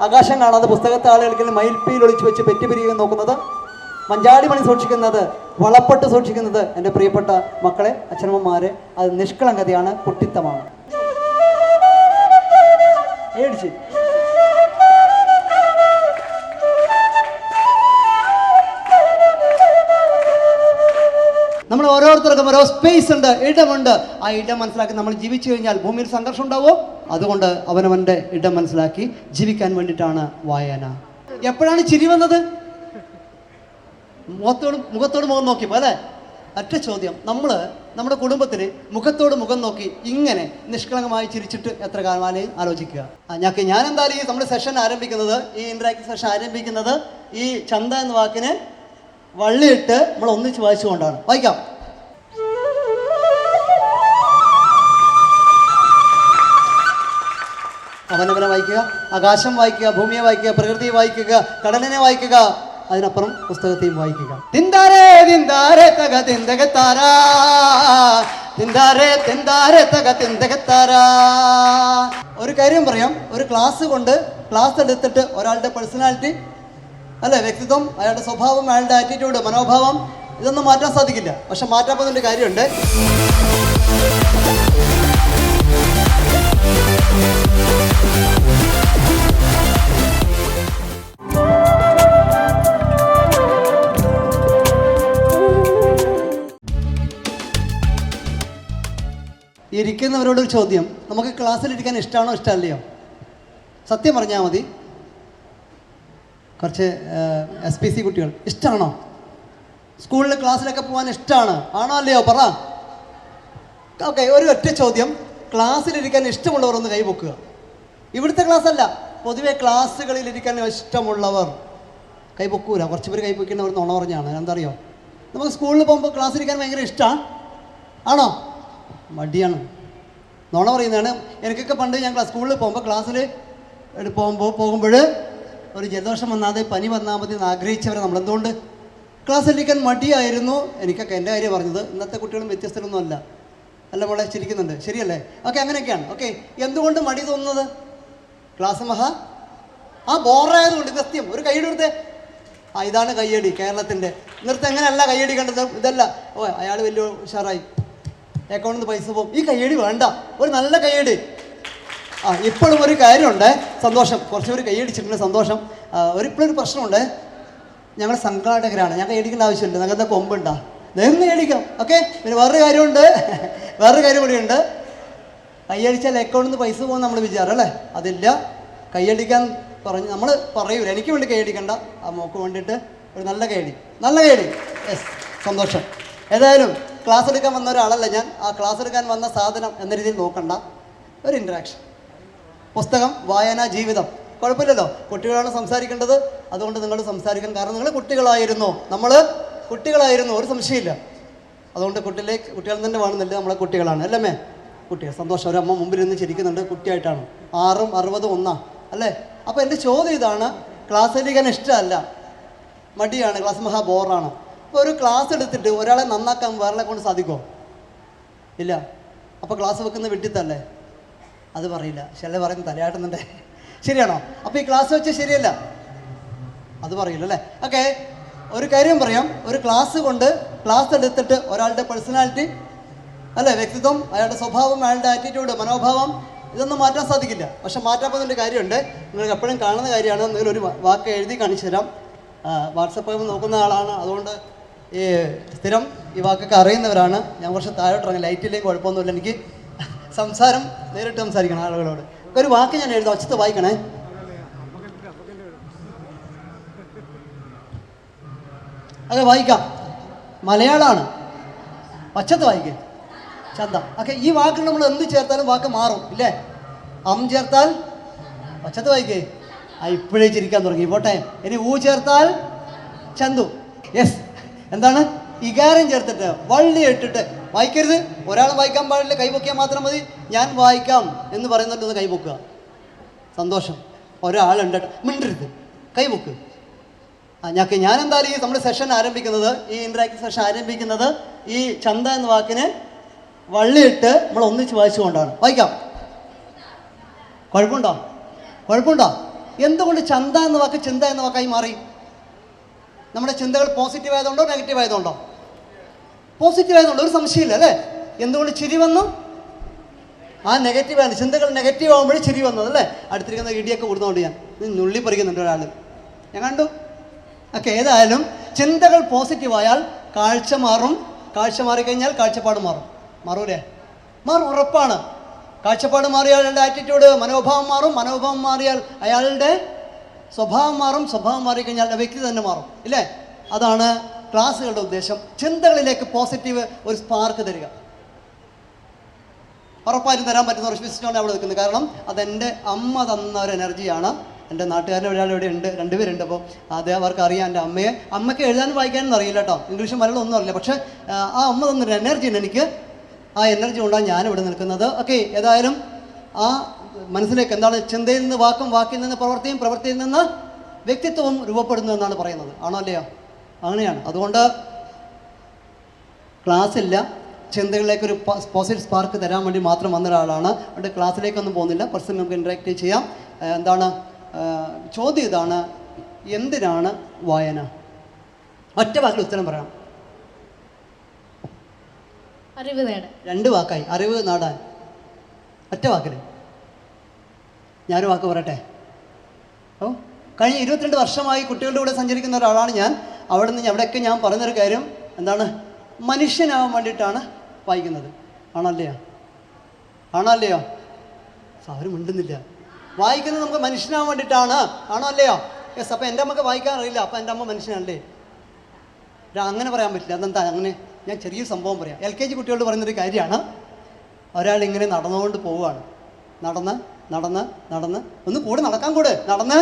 ആകാശം കാണാതെ പുസ്തകത്തെ ആളുകൾക്ക് മയിൽപ്പീൽ ഒളിച്ചു വെച്ച് പെറ്റുപിരിയുക നോക്കുന്നത്, മഞ്ചാടി മണി സൂക്ഷിക്കുന്നത്, വളപ്പെട്ട് സൂക്ഷിക്കുന്നത് എൻ്റെ പ്രിയപ്പെട്ട മക്കളെ, അച്ഛനമ്മമാരെ, അത് നിഷ്കളങ്കതയാണ്, കുട്ടിത്തമാണ്. ഏടിച്ച് നമ്മൾ ഓരോരുത്തർക്കും ഓരോ സ്പേസ് ഉണ്ട്, ഇടമുണ്ട്. ആ ഇടം മനസ്സിലാക്കി നമ്മൾ ജീവിച്ചു കഴിഞ്ഞാൽ ഭൂമിയിൽ സംഘർഷം ഉണ്ടാവുമോ? അതുകൊണ്ട് അവനവൻ്റെ ഇടം മനസ്സിലാക്കി ജീവിക്കാൻ വേണ്ടിയിട്ടാണ് വായന. എപ്പോഴാണ് ചിരി വന്നത്? മുഖത്തോട് മുഖം നോക്കിയപ്പോൾ അല്ലേ? ഒറ്റ ചോദ്യം. നമ്മൾ നമ്മുടെ കുടുംബത്തിൽ മുഖത്തോട് മുഖം നോക്കി ഇങ്ങനെ നിഷ്കളങ്കമായി ചിരിച്ചിട്ട് എത്ര കാലമായും ആലോചിക്കുക. ഞാൻ എന്തായാലും ഈ നമ്മുടെ സെഷൻ ആരംഭിക്കുന്നത്, ഈ ഇൻട്രാക്റ്റീവ് സെഷൻ ആരംഭിക്കുന്നത് ഈ ചന്ത എന്ന വാക്കിന് വള്ളിയിട്ട് നമ്മൾ ഒന്നിച്ച് വായിച്ചുകൊണ്ടാണ്. വായിക്കാം. അവനവനെ വായിക്കുക, ആകാശം വായിക്കുക, ഭൂമിയെ വായിക്കുക, പ്രകൃതിയെ വായിക്കുക, കടലിനെ വായിക്കുക, അതിനപ്പുറം പുസ്തകത്തെയും വായിക്കുക. തിന്താരേ തിന്താരേ തക തിന്തകത്താരാ, തിന്താരേ തിന്താരേ തക തിന്തകത്താരാ. ഒരു കാര്യം പറയാം, ഒരു ക്ലാസ് എടുത്തിട്ട് ഒരാളുടെ പേഴ്സണാലിറ്റി അല്ലേ, വ്യക്തിത്വം, അയാളുടെ സ്വഭാവം, അയാളുടെ ആറ്റിറ്റ്യൂഡ്, മനോഭാവം, ഇതൊന്നും മാറ്റാൻ സാധിക്കില്ല. പക്ഷെ മാറ്റാൻ പോകുന്നതിൻ്റെ കാര്യമുണ്ട്. ഇരിക്കുന്നവരോടൊരു ചോദ്യം, നമുക്ക് ക്ലാസ്സിലിരിക്കാൻ ഇഷ്ടമാണോ ഇഷ്ടമല്ലയോ? സത്യം പറഞ്ഞാൽ മതി. കുറച്ച് SPC കുട്ടികൾ ഇഷ്ടമാണോ? സ്കൂളിൽ ക്ലാസ്സിലൊക്കെ പോകാൻ ഇഷ്ടമാണ്, ആണോ അല്ലയോ? പറ. ഓക്കെ, ഒരു ഒറ്റ ചോദ്യം, ക്ലാസ്സിലിരിക്കാൻ ഇഷ്ടമുള്ളവർ ഒന്ന് കൈപൊക്കുക. ഇവിടുത്തെ ക്ലാസ് അല്ല, പൊതുവെ ക്ലാസ്സുകളിലിരിക്കാൻ ഇഷ്ടമുള്ളവർ കൈപൊക്കൂല. കുറച്ച് പേര് കൈപൊക്കുന്നവർ നുണ പറഞ്ഞാണ്. എന്താ അറിയോ, നമുക്ക് സ്കൂളിൽ പോകുമ്പോൾ ക്ലാസ്സിലിരിക്കാൻ ഭയങ്കര ഇഷ്ടമാണ്, ആണോ? മടിയാണ്, നുണ പറയുന്നതാണ്. എനിക്കൊക്കെ പണ്ട് ഞാൻ സ്കൂളിൽ പോകുമ്പോൾ ക്ലാസ്സിൽ പോകുമ്പോൾ ഒരു ജലദോഷം വന്നാതെ പനി വന്നാൽ മതി എന്ന് ആഗ്രഹിച്ചവരെ നമ്മളെന്തുകൊണ്ട് ക്ലാസ്സിലിരിക്കാൻ മടിയായിരുന്നു. എനിക്കൊക്കെ എൻ്റെ കാര്യം പറഞ്ഞത്. ഇന്നത്തെ കുട്ടികളും വ്യത്യസ്തരൊന്നും അല്ല മോളെ, ചിരിക്കുന്നുണ്ട്, ശരിയല്ലേ? ഓക്കെ, അങ്ങനെയൊക്കെയാണ്. ഓക്കെ, എന്തുകൊണ്ട് മടി തോന്നുന്നത്? ക്ലാസ് ബോറായതുകൊണ്ട്. സത്യം. ഒരു കൈയ്യടി കൊടുത്തേ. ഇതാണ് കയ്യടി കേരളത്തിൻ്റെ. ഇന്നത്തെ എങ്ങനെയല്ല കയ്യടി കണ്ടത്, ഇതല്ല. അയാൾ വലിയ ഉഷാറായി, അക്കൗണ്ടിൽ നിന്ന് പൈസ പോകും. ഈ കയ്യടി വേണ്ട, ഒരു നല്ല കയ്യടി. ഇപ്പോഴും ഒരു കാര്യമുണ്ട്, സന്തോഷം. കുറച്ചുപേർ കൈയടിച്ചിട്ടുണ്ട്, സന്തോഷം. ഇപ്പോഴൊരു പ്രശ്നമുണ്ട്, ഞങ്ങൾ സംഘാടകരാണ്, ഞാൻ കൈയടിക്കേണ്ട ആവശ്യമില്ല, ഞങ്ങളുടെ കൊമ്പുണ്ടാ, നേർന്ന് കൈയടിക്കാം. ഓക്കെ, പിന്നെ വേറൊരു കാര്യം കൂടിയുണ്ട്. കൈയടിച്ചാൽ അക്കൗണ്ടിൽ നിന്ന് പൈസ പോകും നമ്മൾ വിചാരം അല്ലേ? അതില്ല. കൈയടിക്കാൻ പറഞ്ഞ് നമ്മൾ പറയൂല, എനിക്ക് വേണ്ടി കൈയടിക്കണ്ട, ആ മോക്ക് വേണ്ടിയിട്ട് ഒരു നല്ല കൈയടി. യെസ്, സന്തോഷം. ഏതായാലും ക്ലാസ് എടുക്കാൻ വന്ന ഒരാളല്ല ഞാൻ. ആ ക്ലാസ് എടുക്കാൻ വന്ന സാധനം എന്ന രീതിയിൽ നോക്കണ്ട, ഒരു ഇൻട്രാക്ഷൻ. പുസ്തകം, വായന, ജീവിതം. കുഴപ്പമില്ലല്ലോ, കുട്ടികളാണ് സംസാരിക്കേണ്ടത്, അതുകൊണ്ട് നിങ്ങൾ സംസാരിക്കാൻ. കാരണം നിങ്ങൾ കുട്ടികളായിരുന്നു, നമ്മൾ കുട്ടികളായിരുന്നു, ഒരു സംശയമില്ല. അതുകൊണ്ട് കുട്ടികൾ തന്നെ വേണമെന്നില്ല, നമ്മളെ കുട്ടികളാണ് അല്ലേ? കുട്ടികൾ. സന്തോഷം. ഒരു അമ്മ മുമ്പിൽ നിന്ന് ചിരിക്കുന്നുണ്ട്, കുട്ടിയായിട്ടാണ്. 6ഉം 60ഉം 1 അല്ലേ? അപ്പോൾ എൻ്റെ ചോദ്യം ഇതാണ്, ക്ലാസ്സിലിരിക്കാൻ ഇഷ്ടമല്ല, മടിയാണ്, ക്ലാസ് ബോറാണ്. അപ്പോൾ ഒരു ക്ലാസ് എടുത്തിട്ട് ഒരാളെ നന്നാക്കാൻ വേറെ കൊണ്ട് സാധിക്കുമോ? ഇല്ല. അപ്പോൾ ക്ലാസ് വെക്കുന്ന വിട്ടിത്തല്ലേ? അത് പറയില്ല, ചില പറയുന്ന തലയാട്ടുന്നുണ്ട്, ശരിയാണോ? അപ്പോൾ ഈ ക്ലാസ് വെച്ച് ശരിയല്ല, അത് പറയില്ല അല്ലേ? ഓക്കെ, ഒരു കാര്യം പറയാം, ഒരു ക്ലാസ് എടുത്തിട്ട് ഒരാളുടെ പേഴ്സണാലിറ്റി അല്ലേ, വ്യക്തിത്വം, അയാളുടെ സ്വഭാവം, അയാളുടെ ആറ്റിറ്റ്യൂഡ്, മനോഭാവം, ഇതൊന്നും മാറ്റാൻ സാധിക്കില്ല. പക്ഷെ മാറ്റാൻ പോകുന്നതിൻ്റെ കാര്യമുണ്ട്. നിങ്ങൾക്ക് എപ്പോഴും കാണുന്ന കാര്യമാണ്. എന്തെങ്കിലും ഒരു വാക്ക് എഴുതി കാണിച്ചു തരാം. വാട്സപ്പ് നോക്കുന്ന ആളാണ്, അതുകൊണ്ട് ഈ സ്ഥിരം ഈ വാക്കൊക്കെ അറിയുന്നവരാണ്. ഞാൻ കുറച്ച് താഴോട്ടിറങ്ങി, ലൈറ്റില്ലെങ്കിൽ കുഴപ്പമൊന്നുമില്ല. എനിക്ക് സംസാരം നേരിട്ട് സംസാരിക്കണം ആളുകളോട്. ഒരു വാക്ക് ഞാൻ എഴുതാം, ഒച്ചത്ത് വായിക്കണേ. അതെ, വായിക്കാം. മലയാളമാണ്, ഒച്ചത്ത് വായിക്കുക. ചന്ത. ഓക്കെ, ഈ വാക്കിൽ നമ്മൾ എന്ത് ചേർത്താലും വാക്ക് മാറും ഇല്ലേ? ചേർത്താൽ ഒച്ചത്ത് വായിക്കേ. ഇപ്പോഴേ ചിരിക്കാൻ തുടങ്ങി, പോട്ടെ. ഇനി ചേർത്താൽ ചന്തു. യെസ്. എന്താണ്? ഇകാരം ചേർത്തിട്ട് വള്ളി ഇട്ടിട്ട് വായിക്കരുത്. ഒരാൾ വായിക്കാൻ പാടില്ല, കൈപൊക്കിയാൽ മാത്രം മതി. ഞാൻ വായിക്കാം എന്ന് പറയുന്നുണ്ട്, കൈപൊക്കുക. സന്തോഷം. ഒരാളുണ്ട്, മിണ്ടരുത്, കൈപൊക്ക്. ഞാൻ എന്തായാലും ഈ നമ്മുടെ സെഷൻ ആരംഭിക്കുന്നത്, ഈ ഇൻട്രാക്റ്റീവ് സെഷൻ ആരംഭിക്കുന്നത് ഈ ചന്ത എന്ന വാക്കിന് വള്ളിയിട്ട് നമ്മൾ ഒന്നിച്ച് വായിച്ചുകൊണ്ടാണ്. വായിക്കാം. കുഴപ്പമുണ്ടോ? എന്തുകൊണ്ട് ചന്ത എന്ന വാക്ക് ചിന്ത എന്ന വാക്കായി മാറി? നമ്മുടെ ചിന്തകൾ പോസിറ്റീവ് ആയതുകൊണ്ടോ നെഗറ്റീവ് ആയതുകൊണ്ടോ? പോസിറ്റീവ് ആയതുകൊണ്ട് ഒരു സംശയമില്ല അല്ലേ? എന്തുകൊണ്ട് ചിരി വന്നു? ആ നെഗറ്റീവാണ്, ചിന്തകൾ നെഗറ്റീവ് ആകുമ്പോഴേ ചിരി വന്നത് അല്ലേ? അടുത്തിരിക്കുന്ന ഇടിയൊക്കെ കൊടുത്തുകൊണ്ട് ഞാൻ നുള്ളി പറിക്കുന്നുണ്ട് ഒരാൾ, ഞാൻ കണ്ടു. ഓക്കെ, ഏതായാലും ചിന്തകൾ പോസിറ്റീവായാൽ കാഴ്ച മാറും, കാഴ്ച മാറിക്കഴിഞ്ഞാൽ കാഴ്ചപ്പാട് മാറും. മാറൂലേ? മാറും, ഉറപ്പാണ്. കാഴ്ചപ്പാട് മാറിയാൽ അയാളുടെ ആറ്റിറ്റ്യൂഡ്, മനോഭാവം മാറും, മനോഭാവം മാറിയാൽ അയാളുടെ സ്വഭാവം മാറും, സ്വഭാവം മാറിക്കഴിഞ്ഞാൽ വ്യക്തി തന്നെ മാറും ഇല്ലേ? അതാണ് ക്ലാസ്സുകളുടെ ഉദ്ദേശം, ചിന്തകളിലേക്ക് പോസിറ്റീവ് ഒരു സ്പാർക്ക് തരിക. ഉറപ്പായിട്ടും തരാൻ പറ്റുന്ന ഒരു വിശ്വസിച്ചുകൊണ്ട് അവിടെ നിൽക്കുന്നത്. കാരണം അതെൻ്റെ അമ്മ തന്ന ഒരു എനർജിയാണ്. എൻ്റെ നാട്ടുകാരൻ്റെ ഒരാൾ ഇവിടെ ഉണ്ട്, രണ്ടുപേരുണ്ട്. അപ്പോൾ അത് അവർക്ക് അറിയാം. എൻ്റെ അമ്മയ്ക്ക് എഴുതാനും വായിക്കാനും അറിയില്ല കേട്ടോ, ഇംഗ്ലീഷും മലയാളം ഒന്നും അറിയില്ല. പക്ഷേ ആ അമ്മ തന്നൊരു എനർജിയാണ് എനിക്ക്. ആ എനർജി കൊണ്ടാണ് ഞാനിവിടെ നിൽക്കുന്നത്. ഓക്കെ, ഏതായാലും ആ മനസ്സിലേക്ക് എന്താണ് ചിന്തയിൽ നിന്ന് വാക്കും, വാക്കിൽ നിന്ന് പ്രവൃത്തിയും, പ്രവൃത്തിയിൽ നിന്ന് വ്യക്തിത്വവും രൂപപ്പെടുന്നു എന്നാണ് പറയുന്നത്. ആണോ അല്ലയോ? അങ്ങനെയാണ്. അതുകൊണ്ട് ക്ലാസ്സില്ല, ചിന്തകളിലേക്കൊരു പോസിറ്റീവ് സ്പാർക്ക് തരാൻ വേണ്ടി മാത്രം വന്ന ഒരാളാണ്. അതുകൊണ്ട് ക്ലാസ്സിലേക്കൊന്നും പോകുന്നില്ല, പേഴ്സണൽ നമുക്ക് ഇൻട്രാക്ട് ചെയ്യാം. എന്താണ് ചോദ്യം? ഇതാണ്, എന്തിനാണ് വായന? ഒറ്റ വാക്കിൽ ഉത്തരം പറയണം. അറിവ് നേടാൻ. 2 വാക്കായി, അറിവ് നേടാൻ. ഒറ്റ വാക്കിൽ ഞാനൊരു വാക്ക് പറയട്ടെ. കഴിഞ്ഞ 22 വർഷമായി കുട്ടികളുടെ കൂടെ സഞ്ചരിക്കുന്ന ഒരാളാണ് ഞാൻ. അവിടെ നിന്ന് എവിടെയൊക്കെ ഞാൻ പറഞ്ഞൊരു കാര്യം എന്താണ്, മനുഷ്യനാവാൻ വേണ്ടിയിട്ടാണ് വായിക്കുന്നത്. ആണല്ലയോ? ആണോ അല്ലയോ? സാരും മിണ്ടുന്നില്ല. വായിക്കുന്നത് നമുക്ക് മനുഷ്യനാവാൻ വേണ്ടിയിട്ടാണ്. ആണോ അല്ലയോ? യെസ്. അപ്പം എൻ്റെ അമ്മക്ക് വായിക്കാൻ അറിയില്ല, അപ്പം എൻ്റെ അമ്മ മനുഷ്യനല്ലേ? അങ്ങനെ പറയാൻ പറ്റില്ല. അതെന്താ അങ്ങനെ? ഞാൻ ചെറിയൊരു സംഭവം പറയാം. LKG കുട്ടികളോട് പറയുന്നൊരു കാര്യമാണ്. ഒരാളിങ്ങനെ നടന്നുകൊണ്ട് പോവുകയാണ്. നടന്ന് നടന്ന് നടന്ന് ഒന്ന് കൂടെ നടക്കാൻ കൂടെ നടന്ന്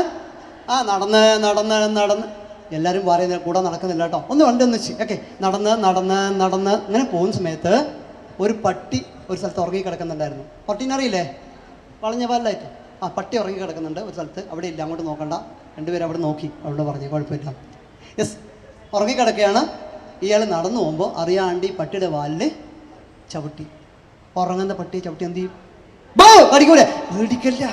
നടന്ന് നടന്ന് നടന്ന് എല്ലാവരും പറയുന്ന കൂടെ നടക്കുന്നില്ല കേട്ടോ, ഒന്ന് വണ്ടി ഓക്കെ, നടന്ന് നടന്ന് നടന്ന് ഇങ്ങനെ പോകുന്ന സമയത്ത് ഒരു പട്ടി ഒരു സ്ഥലത്ത് ഉറങ്ങി കിടക്കുന്നുണ്ടായിരുന്നു. പട്ടീനറിയില്ലേ? വളഞ്ഞ പാലായിട്ട് പട്ടി ഉറങ്ങി കിടക്കുന്നുണ്ട് ഒരു സ്ഥലത്ത്. അവിടെ ഇല്ല, അങ്ങോട്ട് നോക്കണ്ട. രണ്ടുപേരും അവിടെ നോക്കി, അവിടെ പറഞ്ഞു കുഴപ്പമില്ല. യെസ്, ഉറങ്ങിക്കിടക്കുകയാണ്. ഇയാൾ നടന്നു പോകുമ്പോൾ അറിയാണ്ട് ഈ പട്ടിയുടെ വാലിൽ ചവിട്ടി. ഉറങ്ങുന്ന പട്ടി ചവിട്ടി എന്ത് ചെയ്യും? കടിക്കൂലേ? പേടിക്കല്ല.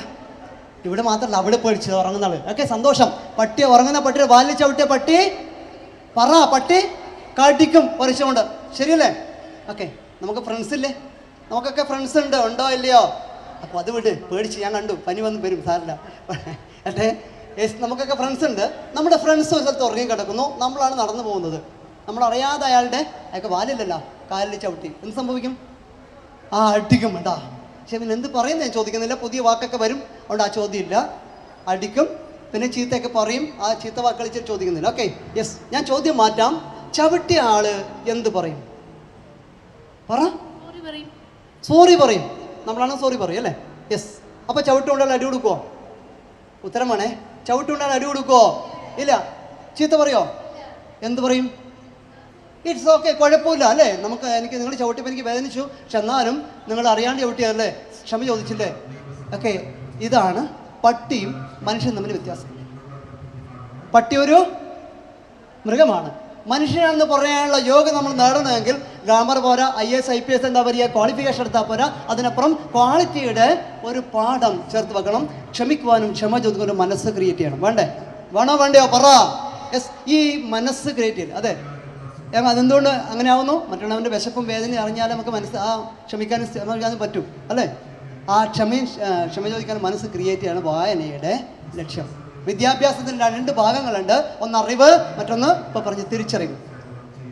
ഇവിടെ മാത്രമല്ല, അവിടെ പേടിച്ചത് ഉറങ്ങുന്ന ആള്. ഓക്കെ, സന്തോഷം. പട്ടി ഉറങ്ങുന്ന പട്ടിയുടെ വാലിൽ ചവിട്ടിയ പട്ടി പട്ടി കടിക്കും ഒരച്ചുകൊണ്ട്. ശരിയല്ലേ? ഓക്കെ, നമുക്ക് ഫ്രണ്ട്സ് ഇല്ലേ? നമുക്കൊക്കെ ഫ്രണ്ട്സ് ഉണ്ടോ ഇല്ലയോ? അപ്പോൾ അത് വിട്, പേടിച്ച് ഞാൻ കണ്ടു, പനി വന്ന് വരും, സാറില്ല. അല്ലേ? നമുക്കൊക്കെ ഫ്രണ്ട്സ് ഉണ്ട്. നമ്മുടെ ഫ്രണ്ട്സ് ഒരു സ്ഥലത്ത് ഉറങ്ങി കിടക്കുന്നു, നമ്മളാണ് നടന്നു പോകുന്നത്. നമ്മളറിയാതെ അയാൾക്ക് വാലില്ലല്ലോ, കാലിൽ ചവിട്ടി. എന്ത് സംഭവിക്കും? അടിക്കും. വേണ്ടാ പക്ഷെ പിന്നെ എന്ത് പറയുന്നത് ഞാൻ ചോദിക്കുന്നില്ല. പുതിയ വാക്കൊക്കെ വരും, അതുകൊണ്ട് ആ ചോദ്യം ഇല്ല. അടിക്കും, പിന്നെ ചീത്തയൊക്കെ പറയും. ആ ചീത്ത വാക്ക് കളിച്ചിട്ട് ചോദിക്കുന്നില്ല. Okay, yes. ഞാൻ ചോദ്യം മാറ്റാം. ചവിട്ടിയ ആള് എന്ത് പറയും? പറ. സോറി പറയും. നമ്മളാണ് സോറി പറയും അല്ലേ? യെസ്. അപ്പൊ ചവിട്ടുകൊണ്ടാൽ അടി കൊടുക്കുവോ? ഉത്തരം വേണേ. ചവിട്ടുകൊണ്ടാൽ അടി കൊടുക്കുവോ? ഇല്ല. ചീത്ത പറയോ? എന്ത് പറയും? ഇറ്റ്സ് ഓക്കെ, കുഴപ്പമില്ല അല്ലേ? എനിക്ക് നിങ്ങൾ ചവിട്ടിയപ്പോൾ എനിക്ക് വേദനിച്ചു, പക്ഷെ എന്നാലും നിങ്ങൾ അറിയാണ്ട് ചവിട്ടിയല്ലേ, ക്ഷമ ചോദിച്ചില്ലേ? ഓക്കെ, ഇതാണ് പട്ടിയും മനുഷ്യനും തമ്മിൽ വ്യത്യാസം. പട്ടി ഒരു മൃഗമാണ്, മനുഷ്യനാണെന്ന് പറയാനുള്ള യോഗം നമ്മൾ നേടണമെങ്കിൽ ഗ്രാമർ പോരാ, IAS IPS എന്താ പറയുക, ക്വാളിഫിക്കേഷൻ എടുത്താൽ പോരാ. അതിനപ്പുറം ക്വാളിറ്റിയുടെ ഒരു പാഠം ചേർത്ത് വെക്കണം. ക്ഷമിക്കുവാനും ക്ഷമ ചോദിക്കാനും മനസ്സ് ക്രിയേറ്റ് ചെയ്യണം. വേണോ വേണ്ടയോ? പറ. യെസ്, ഈ മനസ്സ് ക്രിയേറ്റ് ചെയ്ത്. അതെ, അതെന്തുകൊണ്ട് അങ്ങനെ ആവുന്നു? മറ്റുള്ളവൻ്റെ വിശപ്പും വേദനയും അറിഞ്ഞാൽ നമുക്ക് ക്ഷമിക്കാനും പറ്റും അല്ലേ? ആ ക്ഷമ ചോദിക്കാനും മനസ്സ് ക്രിയേറ്റ് ചെയ്യാണ് വായനയുടെ ലക്ഷ്യം. വിദ്യാഭ്യാസത്തിന് 2 ഭാഗങ്ങളുണ്ട്. ഒന്ന് അറിവ്, മറ്റൊന്ന് ഇപ്പോൾ പറഞ്ഞ് തിരിച്ചറിവ്.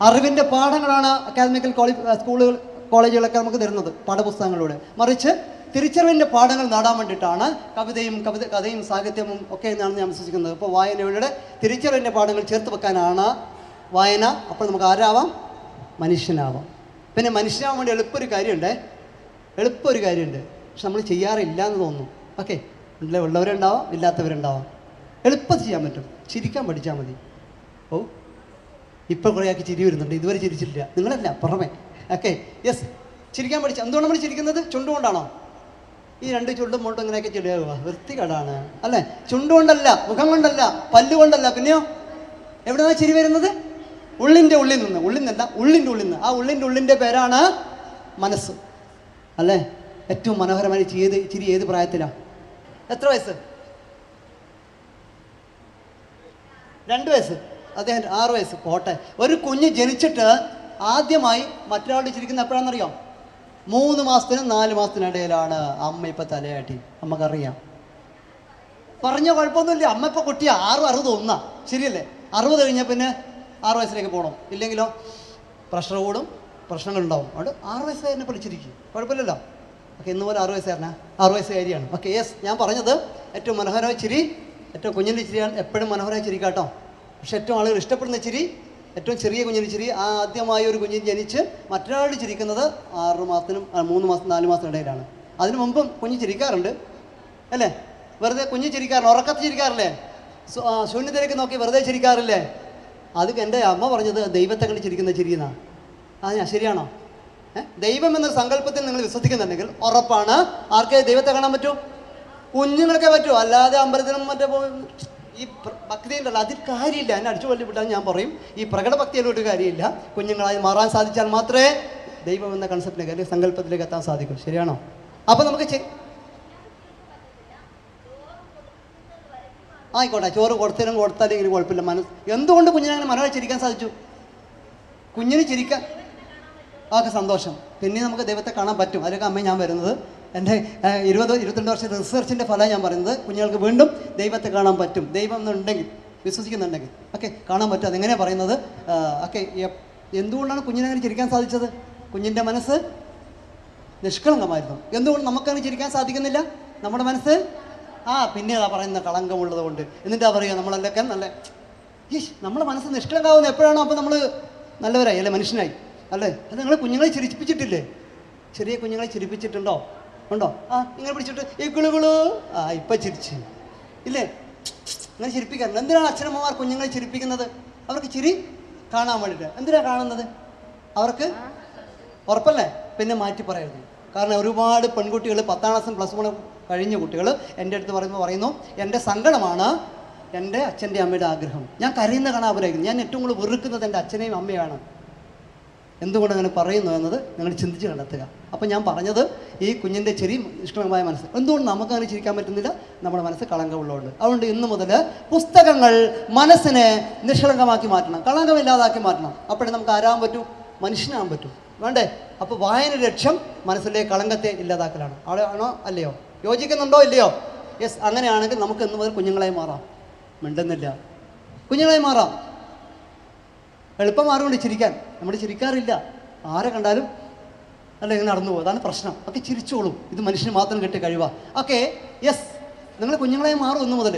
അറിവിൻ്റെ പാഠങ്ങളാണ് അക്കാദമിക്കൽ സ്കൂളുകൾ കോളേജുകളൊക്കെ നമുക്ക് തരുന്നത് പാഠപുസ്തകങ്ങളിലൂടെ. മറിച്ച് തിരിച്ചറിവിൻ്റെ പാഠങ്ങൾ നേടാൻ വേണ്ടിയിട്ടാണ് കഥയും സാഹിത്യവും ഒക്കെ എന്നാണ് ഞാൻ വിശ്വസിക്കുന്നത്. ഇപ്പോൾ വായനയുടെ തിരിച്ചറിവിൻ്റെ പാഠങ്ങൾ ചേർത്ത് വെക്കാനാണ് വായന. അപ്പോൾ നമുക്ക് ആരാവാം? മനുഷ്യനാവാം. പിന്നെ മനുഷ്യനാവാൻ വേണ്ടി എളുപ്പമൊരു കാര്യമുണ്ട്, പക്ഷെ നമ്മൾ ചെയ്യാറില്ല എന്ന് തോന്നുന്നു. ഓക്കെ, ഉള്ളവരുണ്ടാവാം, ഇല്ലാത്തവരുണ്ടാവാം. എളുപ്പത്തിൽ ചെയ്യാൻ പറ്റും. ചിരിക്കാൻ പഠിച്ചാൽ മതി. ഇപ്പോൾ കുറേ ആക്കി ചിരി വരുന്നുണ്ട്, ഇതുവരെ ചിരിച്ചിട്ടില്ല. നിങ്ങളല്ല, പുറമെ. Okay, yes. ചിരിക്കാൻ പഠിച്ച. എന്തുകൊണ്ട് നമ്മൾ ചിരിക്കുന്നത്? ചുണ്ടുകൊണ്ടാണോ? ഈ 2 ചുണ്ടും മുണ്ടും ഇങ്ങനെയൊക്കെ ചെടിയാവുക വൃത്തികേടാണ് അല്ലേ? ചുണ്ടുകൊണ്ടല്ല, മുഖം കൊണ്ടല്ല, പല്ലുകൊണ്ടല്ല. പിന്നെയോ എവിടെയാണ് ചിരി വരുന്നത്? ഉള്ളിൻ്റെ ഉള്ളിൽ നിന്ന്. ഉള്ളിൽ നിന്ന്. ആ ഉള്ളിൻ്റെ പേരാണ് മനസ്സ് അല്ലേ? ഏറ്റവും മനോഹരമായ ചിരി ഏത് പ്രായത്തിലാണ്? എത്ര വയസ്സ്? 2 വയസ്സ്, അദ്ദേഹം 6 വയസ്സ് പോട്ടെ. ഒരു കുഞ്ഞ് ജനിച്ചിട്ട് ആദ്യമായി മറ്റൊരാളുടെ ചിരിക്കുന്ന എപ്പോഴാണെന്നറിയാം? 3 മാസത്തിനും 4 മാസത്തിനിടയിലാണ്. അമ്മ ഇപ്പം തലയാട്ടി, നമുക്കറിയാം. പറഞ്ഞ കുഴപ്പമൊന്നുമില്ല. അമ്മ ഇപ്പോൾ കുട്ടിയാ 6-61, ശരിയല്ലേ? 60 കഴിഞ്ഞാൽ പിന്നെ 6 വയസ്സിലേക്ക് പോകണം, ഇല്ലെങ്കിലോ പ്രഷർ കൂടും, പ്രശ്നങ്ങളുണ്ടാവും. അതുകൊണ്ട് 6 വയസ്സുകാരനെ പഠിച്ചിരിക്കും, കുഴപ്പമില്ലല്ലോ. ഓക്കെ, ഇന്ന് പോലെ 6 വയസ്സുകാരനാ, 6 വയസ്സുകാരിയാണ്. ഓക്കെ, യെസ്, ഞാൻ പറഞ്ഞത് ഏറ്റവും മനോഹരമായ ചിരി, ഏറ്റവും കുഞ്ഞിൻ്റെ ചിരിയാണ് എപ്പോഴും മനോഹരമായ ചിരി കേട്ടോ. പക്ഷെ ഏറ്റവും ആളുകൾ ഇഷ്ടപ്പെടുന്ന ചിരി ഏറ്റവും ചെറിയ കുഞ്ഞിൻ്റെ ചിരി. ആദ്യമായി ഒരു കുഞ്ഞിന് ജനിച്ച് മറ്റൊരാൾ ചിരിക്കുന്നത് 6 മാസത്തിനും 3 മാസം 4 മാസത്തിനിടയിലാണ്. അതിനു മുമ്പും കുഞ്ഞ് ചിരിക്കാറുണ്ട് അല്ലേ? വെറുതെ കുഞ്ഞ് ചിരിക്കാറുണ്ട്, ഉറക്കത്ത് ചിരിക്കാറില്ലേ? ശൂന്യതയിലേക്ക് നോക്കി വെറുതെ ചിരിക്കാറില്ലേ? അത് എൻ്റെ അമ്മ പറഞ്ഞത് ദൈവത്തെ കണ്ട് ചിരിക്കുന്ന ചിരിയെന്നാണ്. ശരിയാണോ? ദൈവം എന്ന സങ്കല്പത്തിൽ നിങ്ങൾ വിശ്വസിക്കുന്നുണ്ടെങ്കിൽ ഉറപ്പാണ് ആർക്കേ ദൈവത്തെ കാണാൻ പറ്റൂ? കുഞ്ഞുങ്ങളൊക്കെ പറ്റൂ. അല്ലാതെ അമ്പലത്തിനും മറ്റേ ഈ ഭക്തി ഉണ്ടല്ലോ, അതിൽ കാര്യമില്ല. എന്നെ അടിച്ചു കൊല്ലിപ്പെട്ടാൽ ഞാൻ പറയും ഈ പ്രകടഭക്തിയിലൊരു കാര്യമില്ല. കുഞ്ഞുങ്ങളായി മാറാൻ സാധിച്ചാൽ മാത്രമേ ദൈവം എന്ന കൺസെപ്റ്റിലേക്ക് അല്ലെങ്കിൽ സങ്കല്പത്തിലേക്ക് എത്താൻ സാധിക്കൂ. ശരിയാണോ? അപ്പം നമുക്ക് ആയിക്കോട്ടെ, ചോറ് കൊടുത്തതിനും കൊടുത്താലെങ്കിലും കുഴപ്പമില്ല. എന്തുകൊണ്ട് കുഞ്ഞിനെ അങ്ങനെ മനോഹരം ചിരിക്കാൻ സാധിച്ചു? കുഞ്ഞിന് ചിരിക്കാൻ ആകെ സന്തോഷം. പിന്നെ നമുക്ക് ദൈവത്തെ കാണാൻ പറ്റും. അതിലൊക്കെ അമ്മ ഞാൻ വരുന്നത് എൻ്റെ 20-22 വർഷം റിസർച്ചിൻ്റെ ഫലം ഞാൻ പറയുന്നത് കുഞ്ഞുങ്ങൾക്ക് വീണ്ടും ദൈവത്തെ കാണാൻ പറ്റും. ദൈവം എന്നുണ്ടെങ്കിൽ, വിശ്വസിക്കുന്നുണ്ടെങ്കിൽ ഒക്കെ കാണാൻ പറ്റും. അതെങ്ങനെയാണ് പറയുന്നത്? ഓക്കെ, എന്തുകൊണ്ടാണ് കുഞ്ഞിനെ അങ്ങനെ ചിരിക്കാൻ സാധിച്ചത്? കുഞ്ഞിൻ്റെ മനസ്സ് നിഷ്കളങ്കമായിരുന്നു. എന്തുകൊണ്ട് നമുക്കങ്ങനെ ചിരിക്കാൻ സാധിക്കുന്നില്ല? നമ്മുടെ മനസ്സ് പിന്നെ അതാ പറയുന്ന കളങ്കമുള്ളത് കൊണ്ട്. എന്നിട്ടാ പറയുക നമ്മളെല്ലാം നല്ല നമ്മളെ മനസ്സ് നിഷ്കളങ്കാവുന്ന എപ്പോഴാണോ അപ്പോൾ നമ്മൾ നല്ലവരായി അല്ലേ, മനുഷ്യനായി അല്ലേ? അത് നിങ്ങൾ കുഞ്ഞുങ്ങളെ ചിരിപ്പിച്ചിട്ടില്ലേ? ചെറിയ കുഞ്ഞുങ്ങളെ ചിരിപ്പിച്ചിട്ടുണ്ടോ? ഉണ്ടോ? ഇങ്ങനെ പിടിച്ചിട്ട് ഈ കിളുകിളു ഇപ്പം ചിരിച്ച് ഇല്ലേ? അങ്ങനെ ചിരിപ്പിക്കാറുണ്ട്. എന്തിനാണ് അച്ഛനമ്മമാർ കുഞ്ഞുങ്ങളെ ചിരിപ്പിക്കുന്നത്? അവർക്ക് ചിരി കാണാൻ വേണ്ടിയിട്ട്. എന്തിനാണ് കാണുന്നത്? അവർക്ക് ഉറപ്പല്ലേ? പിന്നെ മാറ്റി പറയരുത്. കാരണം ഒരുപാട് പെൺകുട്ടികൾ 10ാം ക്ലാസ്സും +1 കഴിഞ്ഞ കുട്ടികൾ എൻ്റെ അടുത്ത് പറയുന്നു എൻ്റെ സങ്കടമാണ് എൻ്റെ അച്ഛൻ്റെ അമ്മയുടെ ആഗ്രഹം. ഞാൻ കരയുന്ന കാണാൻ ആഗ്രഹിക്കുന്നു. ഞാൻ ഏറ്റവും കൂടുതൽ വെറുക്കുന്നത് എൻ്റെ അച്ഛനെയും അമ്മയാണ്. എന്തുകൊണ്ട് അങ്ങനെ പറയുന്നു എന്നത് നിങ്ങൾ ചിന്തിച്ച് കണ്ടെത്തുക. അപ്പം ഞാൻ പറഞ്ഞത് ഈ കുഞ്ഞിൻ്റെ ചെറിയ നിഷ്കളങ്കമായ മനസ്സ്. എന്തുകൊണ്ട് നമുക്കങ്ങനെ ചിരിക്കാൻ പറ്റുന്നില്ല? നമ്മുടെ മനസ്സ് കളങ്കമുള്ളതുകൊണ്ട്. അതുകൊണ്ട് ഇന്ന് മുതൽ പുസ്തകങ്ങൾ മനസ്സിനെ നിഷ്കളങ്കമാക്കി മാറ്റണം, കളങ്കമില്ലാതാക്കി മാറ്റണം. അപ്പോഴേ നമുക്ക് ആരാകാൻ പറ്റൂ? മനുഷ്യനാകാൻ പറ്റൂ. വേണ്ടേ? അപ്പോൾ വായന ലക്ഷ്യം മനസ്സിലെ കളങ്കത്തെ ഇല്ലാതാക്കലാണ്. അവിടെ ആണോ അല്ലയോ? യോജിക്കുന്നുണ്ടോ ഇല്ലയോ? യെസ്. അങ്ങനെയാണെങ്കിൽ നമുക്ക് ഇന്ന് മുതൽ കുഞ്ഞുങ്ങളായി മാറാം. മിണ്ടുന്നില്ല, കുഞ്ഞുങ്ങളായി മാറാം. എളുപ്പം മാറുകൊണ്ട് ചിരിക്കാൻ. നമ്മൾ ചിരിക്കാറില്ല, ആരെ കണ്ടാലും അല്ല ഇങ്ങനെ നടന്നു പോകും. അതാണ് പ്രശ്നം. ഒക്കെ ചിരിച്ചോളും. ഇത് മനുഷ്യന് മാത്രം കിട്ടിയ കഴിവാണ്. Okay, yes. നിങ്ങൾ കുഞ്ഞുങ്ങളായി മാറും ഇന്ന് മുതൽ.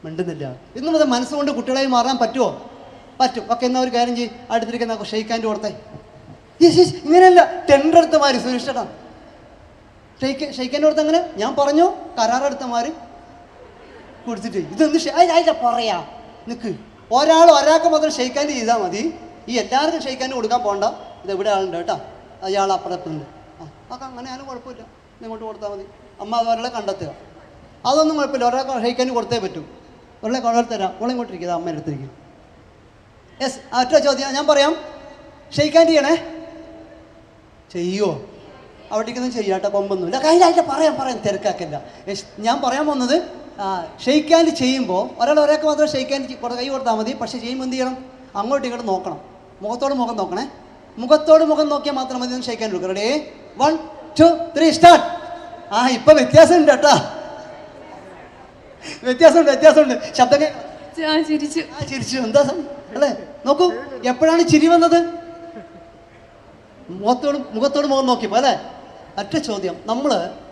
മിണ്ടുന്നില്ല. ഇന്ന് മുതൽ മനസ്സുകൊണ്ട് കുട്ടികളായി മാറാൻ പറ്റുമോ? പറ്റും. ഓക്കെ, എന്നാൽ ഒരു കാര്യം ചെയ്യും, അടുത്തിരിക്കുന്ന ഷെയ്ക്കാൻ്റെ കൊടുത്തേ. യെസ് യെസ്, ഇങ്ങനെയല്ല ടെൻഡറെടുത്തമാര് സുരക്ഷിട്ടാ ഷെയ്ക്കാൻ്റെ കൊടുത്ത്. അങ്ങനെ ഞാൻ പറഞ്ഞു കരാറെടുത്തമാര് കൊടുത്തിട്ട് ഇതൊന്ന് അതിൻ്റെ പറയാ നിൽക്ക്. ഒരാൾക്ക് മാത്രം ഷെയ്ക്കാൻ്റെ ചെയ്താൽ മതി. ഈ എല്ലാവർക്കും ഷെയ്ക്കാൻ്റെ കൊടുക്കാൻ പോകണ്ട. ഇത് എവിടെ ആളുണ്ട് കേട്ടോ, അയാൾ അപ്പുറത്തുണ്ട്. അതൊക്കെ അങ്ങനെ ആരും കുഴപ്പമില്ല, ഇങ്ങോട്ട് കൊടുത്താൽ മതി. അമ്മ അതുപോലെ കണ്ടെത്തുക. അതൊന്നും കുഴപ്പമില്ല. ഒരാൾക്ക് ഷെയ്ക്കാൻ്റെ കൊടുത്തേ പറ്റൂ. ഒരാളെ കൊണ്ടു തരാം. ഓളെ ഇങ്ങോട്ടിരിക്കുക, അമ്മേൻ്റെ അടുത്തിരിക്കും. യെസ്. ഒറ്റ ചോദ്യം ഞാൻ പറയാം. ഷെയ്ക്കാൻ്റെ ചെയ്യണേ? ചെയ്യുമോ? അവിടേക്കൊന്നും ചെയ്യാട്ടോ, കൊമ്പൊന്നുമില്ല. കഴിഞ്ഞ പറയാം തിരക്കാക്കില്ല. ഞാൻ പറയാൻ പോകുന്നത് ഷെയ്ക്ക് ഹാൻഡ് ചെയ്യുമ്പോൾ ഒരാൾക്ക് മാത്രം ഷെയ്ക്ക് ഹാൻഡ് കൈ കൊടുത്താൽ മതി. പക്ഷേ ചെയ്യുമ്പോൾ എന്ത് ചെയ്യണം? അങ്ങോട്ടും ഇങ്ങോട്ട് നോക്കണം. മുഖത്തോട് മുഖം നോക്കണേ. മുഖത്തോട് മുഖം നോക്കിയാൽ മാത്രം മതി ഷെയ്ക്ക് ഹാൻഡ് കൊടുക്കുക. റെഡി? 1 2 3 സ്റ്റാർട്ട്. ഇപ്പം വ്യത്യാസമുണ്ട് കേട്ടോ, വ്യത്യാസമുണ്ട്. ശബ്ദം ചിരിച്ചു. എന്താ അല്ലേ? നോക്കൂ, എപ്പോഴാണ് ചിരി വന്നത്? മുഖത്തോട് മുഖം നോക്കിയപ്പോൾ അല്ലേ? ഒറ്റ ചോദ്യം.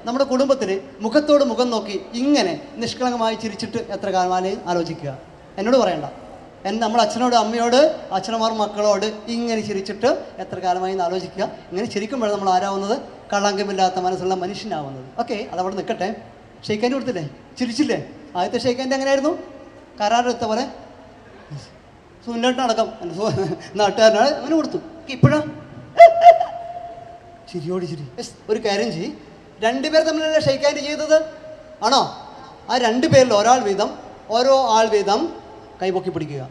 നമ്മുടെ കുടുംബത്തിൽ മുഖത്തോട് മുഖം നോക്കി ഇങ്ങനെ നിഷ്കളങ്കമായി ചിരിച്ചിട്ട് എത്ര കാലമായി ആലോചിക്കുക. എന്നോട് പറയണ്ട. നമ്മുടെ അച്ഛനോട് അമ്മയോട് അച്ഛനമാർ മക്കളോട് ഇങ്ങനെ ചിരിച്ചിട്ട് എത്ര കാലമായി എന്ന് ആലോചിക്കുക. ഇങ്ങനെ ചിരിക്കുമ്പോഴാണ് നമ്മൾ ആരാവുന്നത്? കളങ്കമില്ലാത്ത മനസ്സുള്ള മനുഷ്യനാവുന്നത്. ഓക്കെ, അതവിടെ നിൽക്കട്ടെ. ഷെയ്ക്കാൻ്റെ കൊടുത്തില്ലേ? ചിരിച്ചില്ലേ? ആദ്യത്തെ ഷെയ്ക്കാൻ്റെ എങ്ങനെയായിരുന്നു? കരാറെടുത്ത പോലെ സുന്നട്ടടക്കം നാട്ടുകാരനാണ് അങ്ങനെ കൊടുത്തു. ഇപ്പോഴാ ചിരിയോട് ചിരി. ഒരു കാര്യം ചെയ്യും, 2 പേർ തമ്മിലല്ലേ ഷെയ്ക്ക് ഹാൻഡ് ചെയ്തത്? ആണോ? ആ 2 പേരിൽ ഓരോ ആൾ വീതം കൈപൊക്കി പിടിക്കുക.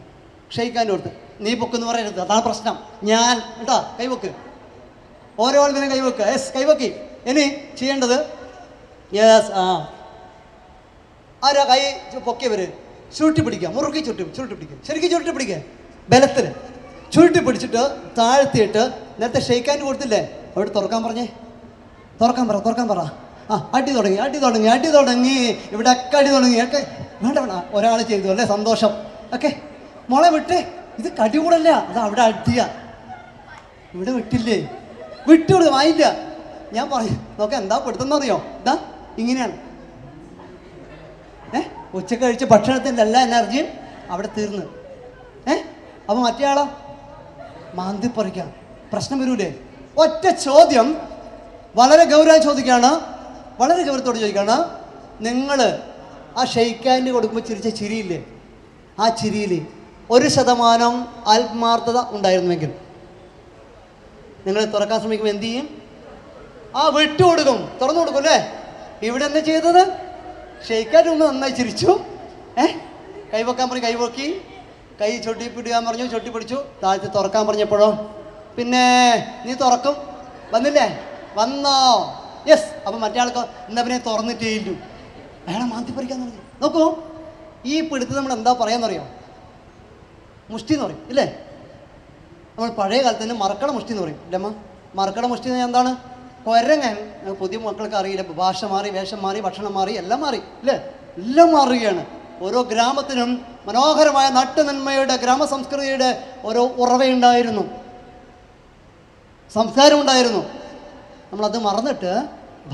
ഷെയ്ക്ക് ഹാൻഡ് കൊടുത്ത് നീ പൊക്കെന്ന് പറയരുത്, അതാണ് പ്രശ്നം. ഞാൻ കേട്ടോ, കൈപൊക്ക്. ഓരോ ആൾ വീതം കൈവെക്കുക. യെസ്, കൈപൊക്കി. ഇനി ചെയ്യേണ്ടത് യെസ്. ആരാ കൈ പൊക്കിയവര്? ചുരുട്ടി പിടിക്കുക, മുറുക്കി ചുരുട്ടി പിടിക്കുക, ശരിക്കും ചുരുട്ടി പിടിക്കുക, ബലത്തിൽ ചുരുട്ടി പിടിച്ചിട്ട് താഴ്ത്തിയിട്ട് നേരത്തെ ഷെയ്ക്ക് ഹാൻഡ് കൊടുത്തില്ലേ, അവിടെ തുറക്കാൻ പറ. ആ അടി തുടങ്ങി, ഇവിടെ ഒക്കെ അടി തുടങ്ങി. ഒക്കെ വേണ്ട ഒരാൾ ചെയ്തു അല്ലേ, സന്തോഷം. ഓക്കെ മോളെ വിട്ടേ, ഇത് കടി കൂടല്ല, അത് അവിടെ അടിയ, ഇവിടെ വിട്ടില്ലേ, വിട്ടുകൊടുക്കുക, വായില്ല. ഞാൻ പറയും നോക്കാം എന്താ പെടുത്തുന്ന അറിയോ, ഇതാ ഇങ്ങനെയാണ്. ഉച്ചക്ക് കഴിച്ച ഭക്ഷണത്തിൻ്റെ എല്ലാ എനർജിയും അവിടെ തീർന്ന്. അപ്പോൾ മറ്റേ ആളോ മാന്തി പറിക്കാം, പ്രശ്നം വരൂലേ? ഒറ്റ ചോദ്യം വളരെ ഗൗരവത്തോട് ചോദിക്കുകയാണ്. നിങ്ങൾ ആ ഷെയ്ക്ക് ഹാൻഡ് കൊടുക്കുമ്പോൾ ചിരിച്ച ചിരിയില്ലേ, ആ ചിരിയിൽ 1% ആത്മാർത്ഥത ഉണ്ടായിരുന്നുവെങ്കിൽ നിങ്ങൾ തുറക്കാൻ ശ്രമിക്കുമ്പോൾ എന്ത് ചെയ്യും? ആ വിട്ടുകൊടുക്കും, തുറന്നു കൊടുക്കും അല്ലേ? ഇവിടെ എന്താ ചെയ്തത്? ഷെയ്ക്ക് ഹാൻഡ് ഒന്ന് നന്നായി ചിരിച്ചു, കൈവെക്കാൻ പറഞ്ഞു, കൈവക്കി, കൈ ചൊട്ടിപ്പിടിക്കാൻ പറഞ്ഞു, ചൊട്ടി പിടിച്ചു. താഴത്ത് തുറക്കാൻ പറഞ്ഞപ്പോഴോ പിന്നെ നീ തുറക്കും വന്നില്ലേ, വന്നോ, യെസ്. അപ്പം മറ്റേ ആൾക്ക് എന്താ പിന്നെ തുറന്നിട്ടേ ഇല്ലു, അയാളെ മാന്തി പറിക്കാൻ തുടങ്ങി. നോക്കൂ, ഈ പിടുത്തം നമ്മൾ എന്താ പറയാന്നറിയോ? മുഷ്ടി എന്ന് പറയും ഇല്ലേ? നമ്മൾ പഴയ കാലത്ത് തന്നെ മറക്കട മുഷ്ടി എന്ന് പറയും ഇല്ലമ്മ. മറക്കട മുഷ്ടി എന്ന് എന്താണ്? കൊരങ്ങൻ, പുതിയ മക്കൾക്ക് അറിയില്ല, ഭാഷ മാറി, വേഷം മാറി, ഭക്ഷണം മാറി, എല്ലാം മാറി ഇല്ലേ? എല്ലാം മാറുകയാണ്. ഓരോ ഗ്രാമത്തിനും മനോഹരമായ നാട്ടുനന്മയുടെ ഗ്രാമസംസ്കൃതിയുടെ ഓരോ ഉറവയുണ്ടായിരുന്നു, സംസ്കാരമുണ്ടായിരുന്നു. നമ്മളത് മറന്നിട്ട്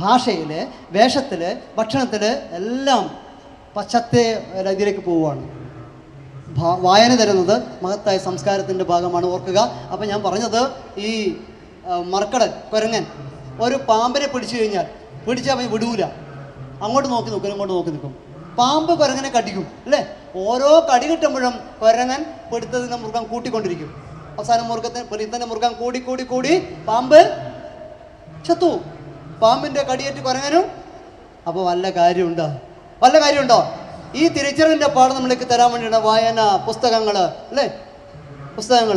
ഭാഷയിൽ, വേഷത്തിൽ, ഭക്ഷണത്തിൽ എല്ലാം പശ്ചാത്തല ഇതിലേക്ക് പോവുകയാണ്. വായന തരുന്നത് മഹത്തായ സംസ്കാരത്തിൻ്റെ ഭാഗമാണ്, ഓർക്കുക. അപ്പം ഞാൻ പറഞ്ഞത് ഈ മറക്കടൻ കുരങ്ങൻ ഒരു പാമ്പിനെ പിടിച്ചു കഴിഞ്ഞാൽ അവൻ വിടൂല, അങ്ങോട്ട് നോക്കി നിൽക്കും. പാമ്പ് കുരങ്ങനെ കടിക്കും അല്ലേ? ഓരോ കടി കിട്ടുമ്പോഴും കുരങ്ങൻ പിടുത്തതിൻ്റെ മൃഗം കൂട്ടിക്കൊണ്ടിരിക്കും. അവസാനം പൊലിത്തൻ്റെ മൃഗം കൂടി പാമ്പ് ചത്തു. പാമ്പിൻ്റെ കടിയേറ്റ് കുരങ്ങനും. അപ്പോൾ വല്ല കാര്യമുണ്ടോ? ഈ തിരിച്ചറിവിൻ്റെ പാഠം നമ്മൾക്ക് തരാൻ വേണ്ടിയാണ് വായന, പുസ്തകങ്ങൾ അല്ലേ?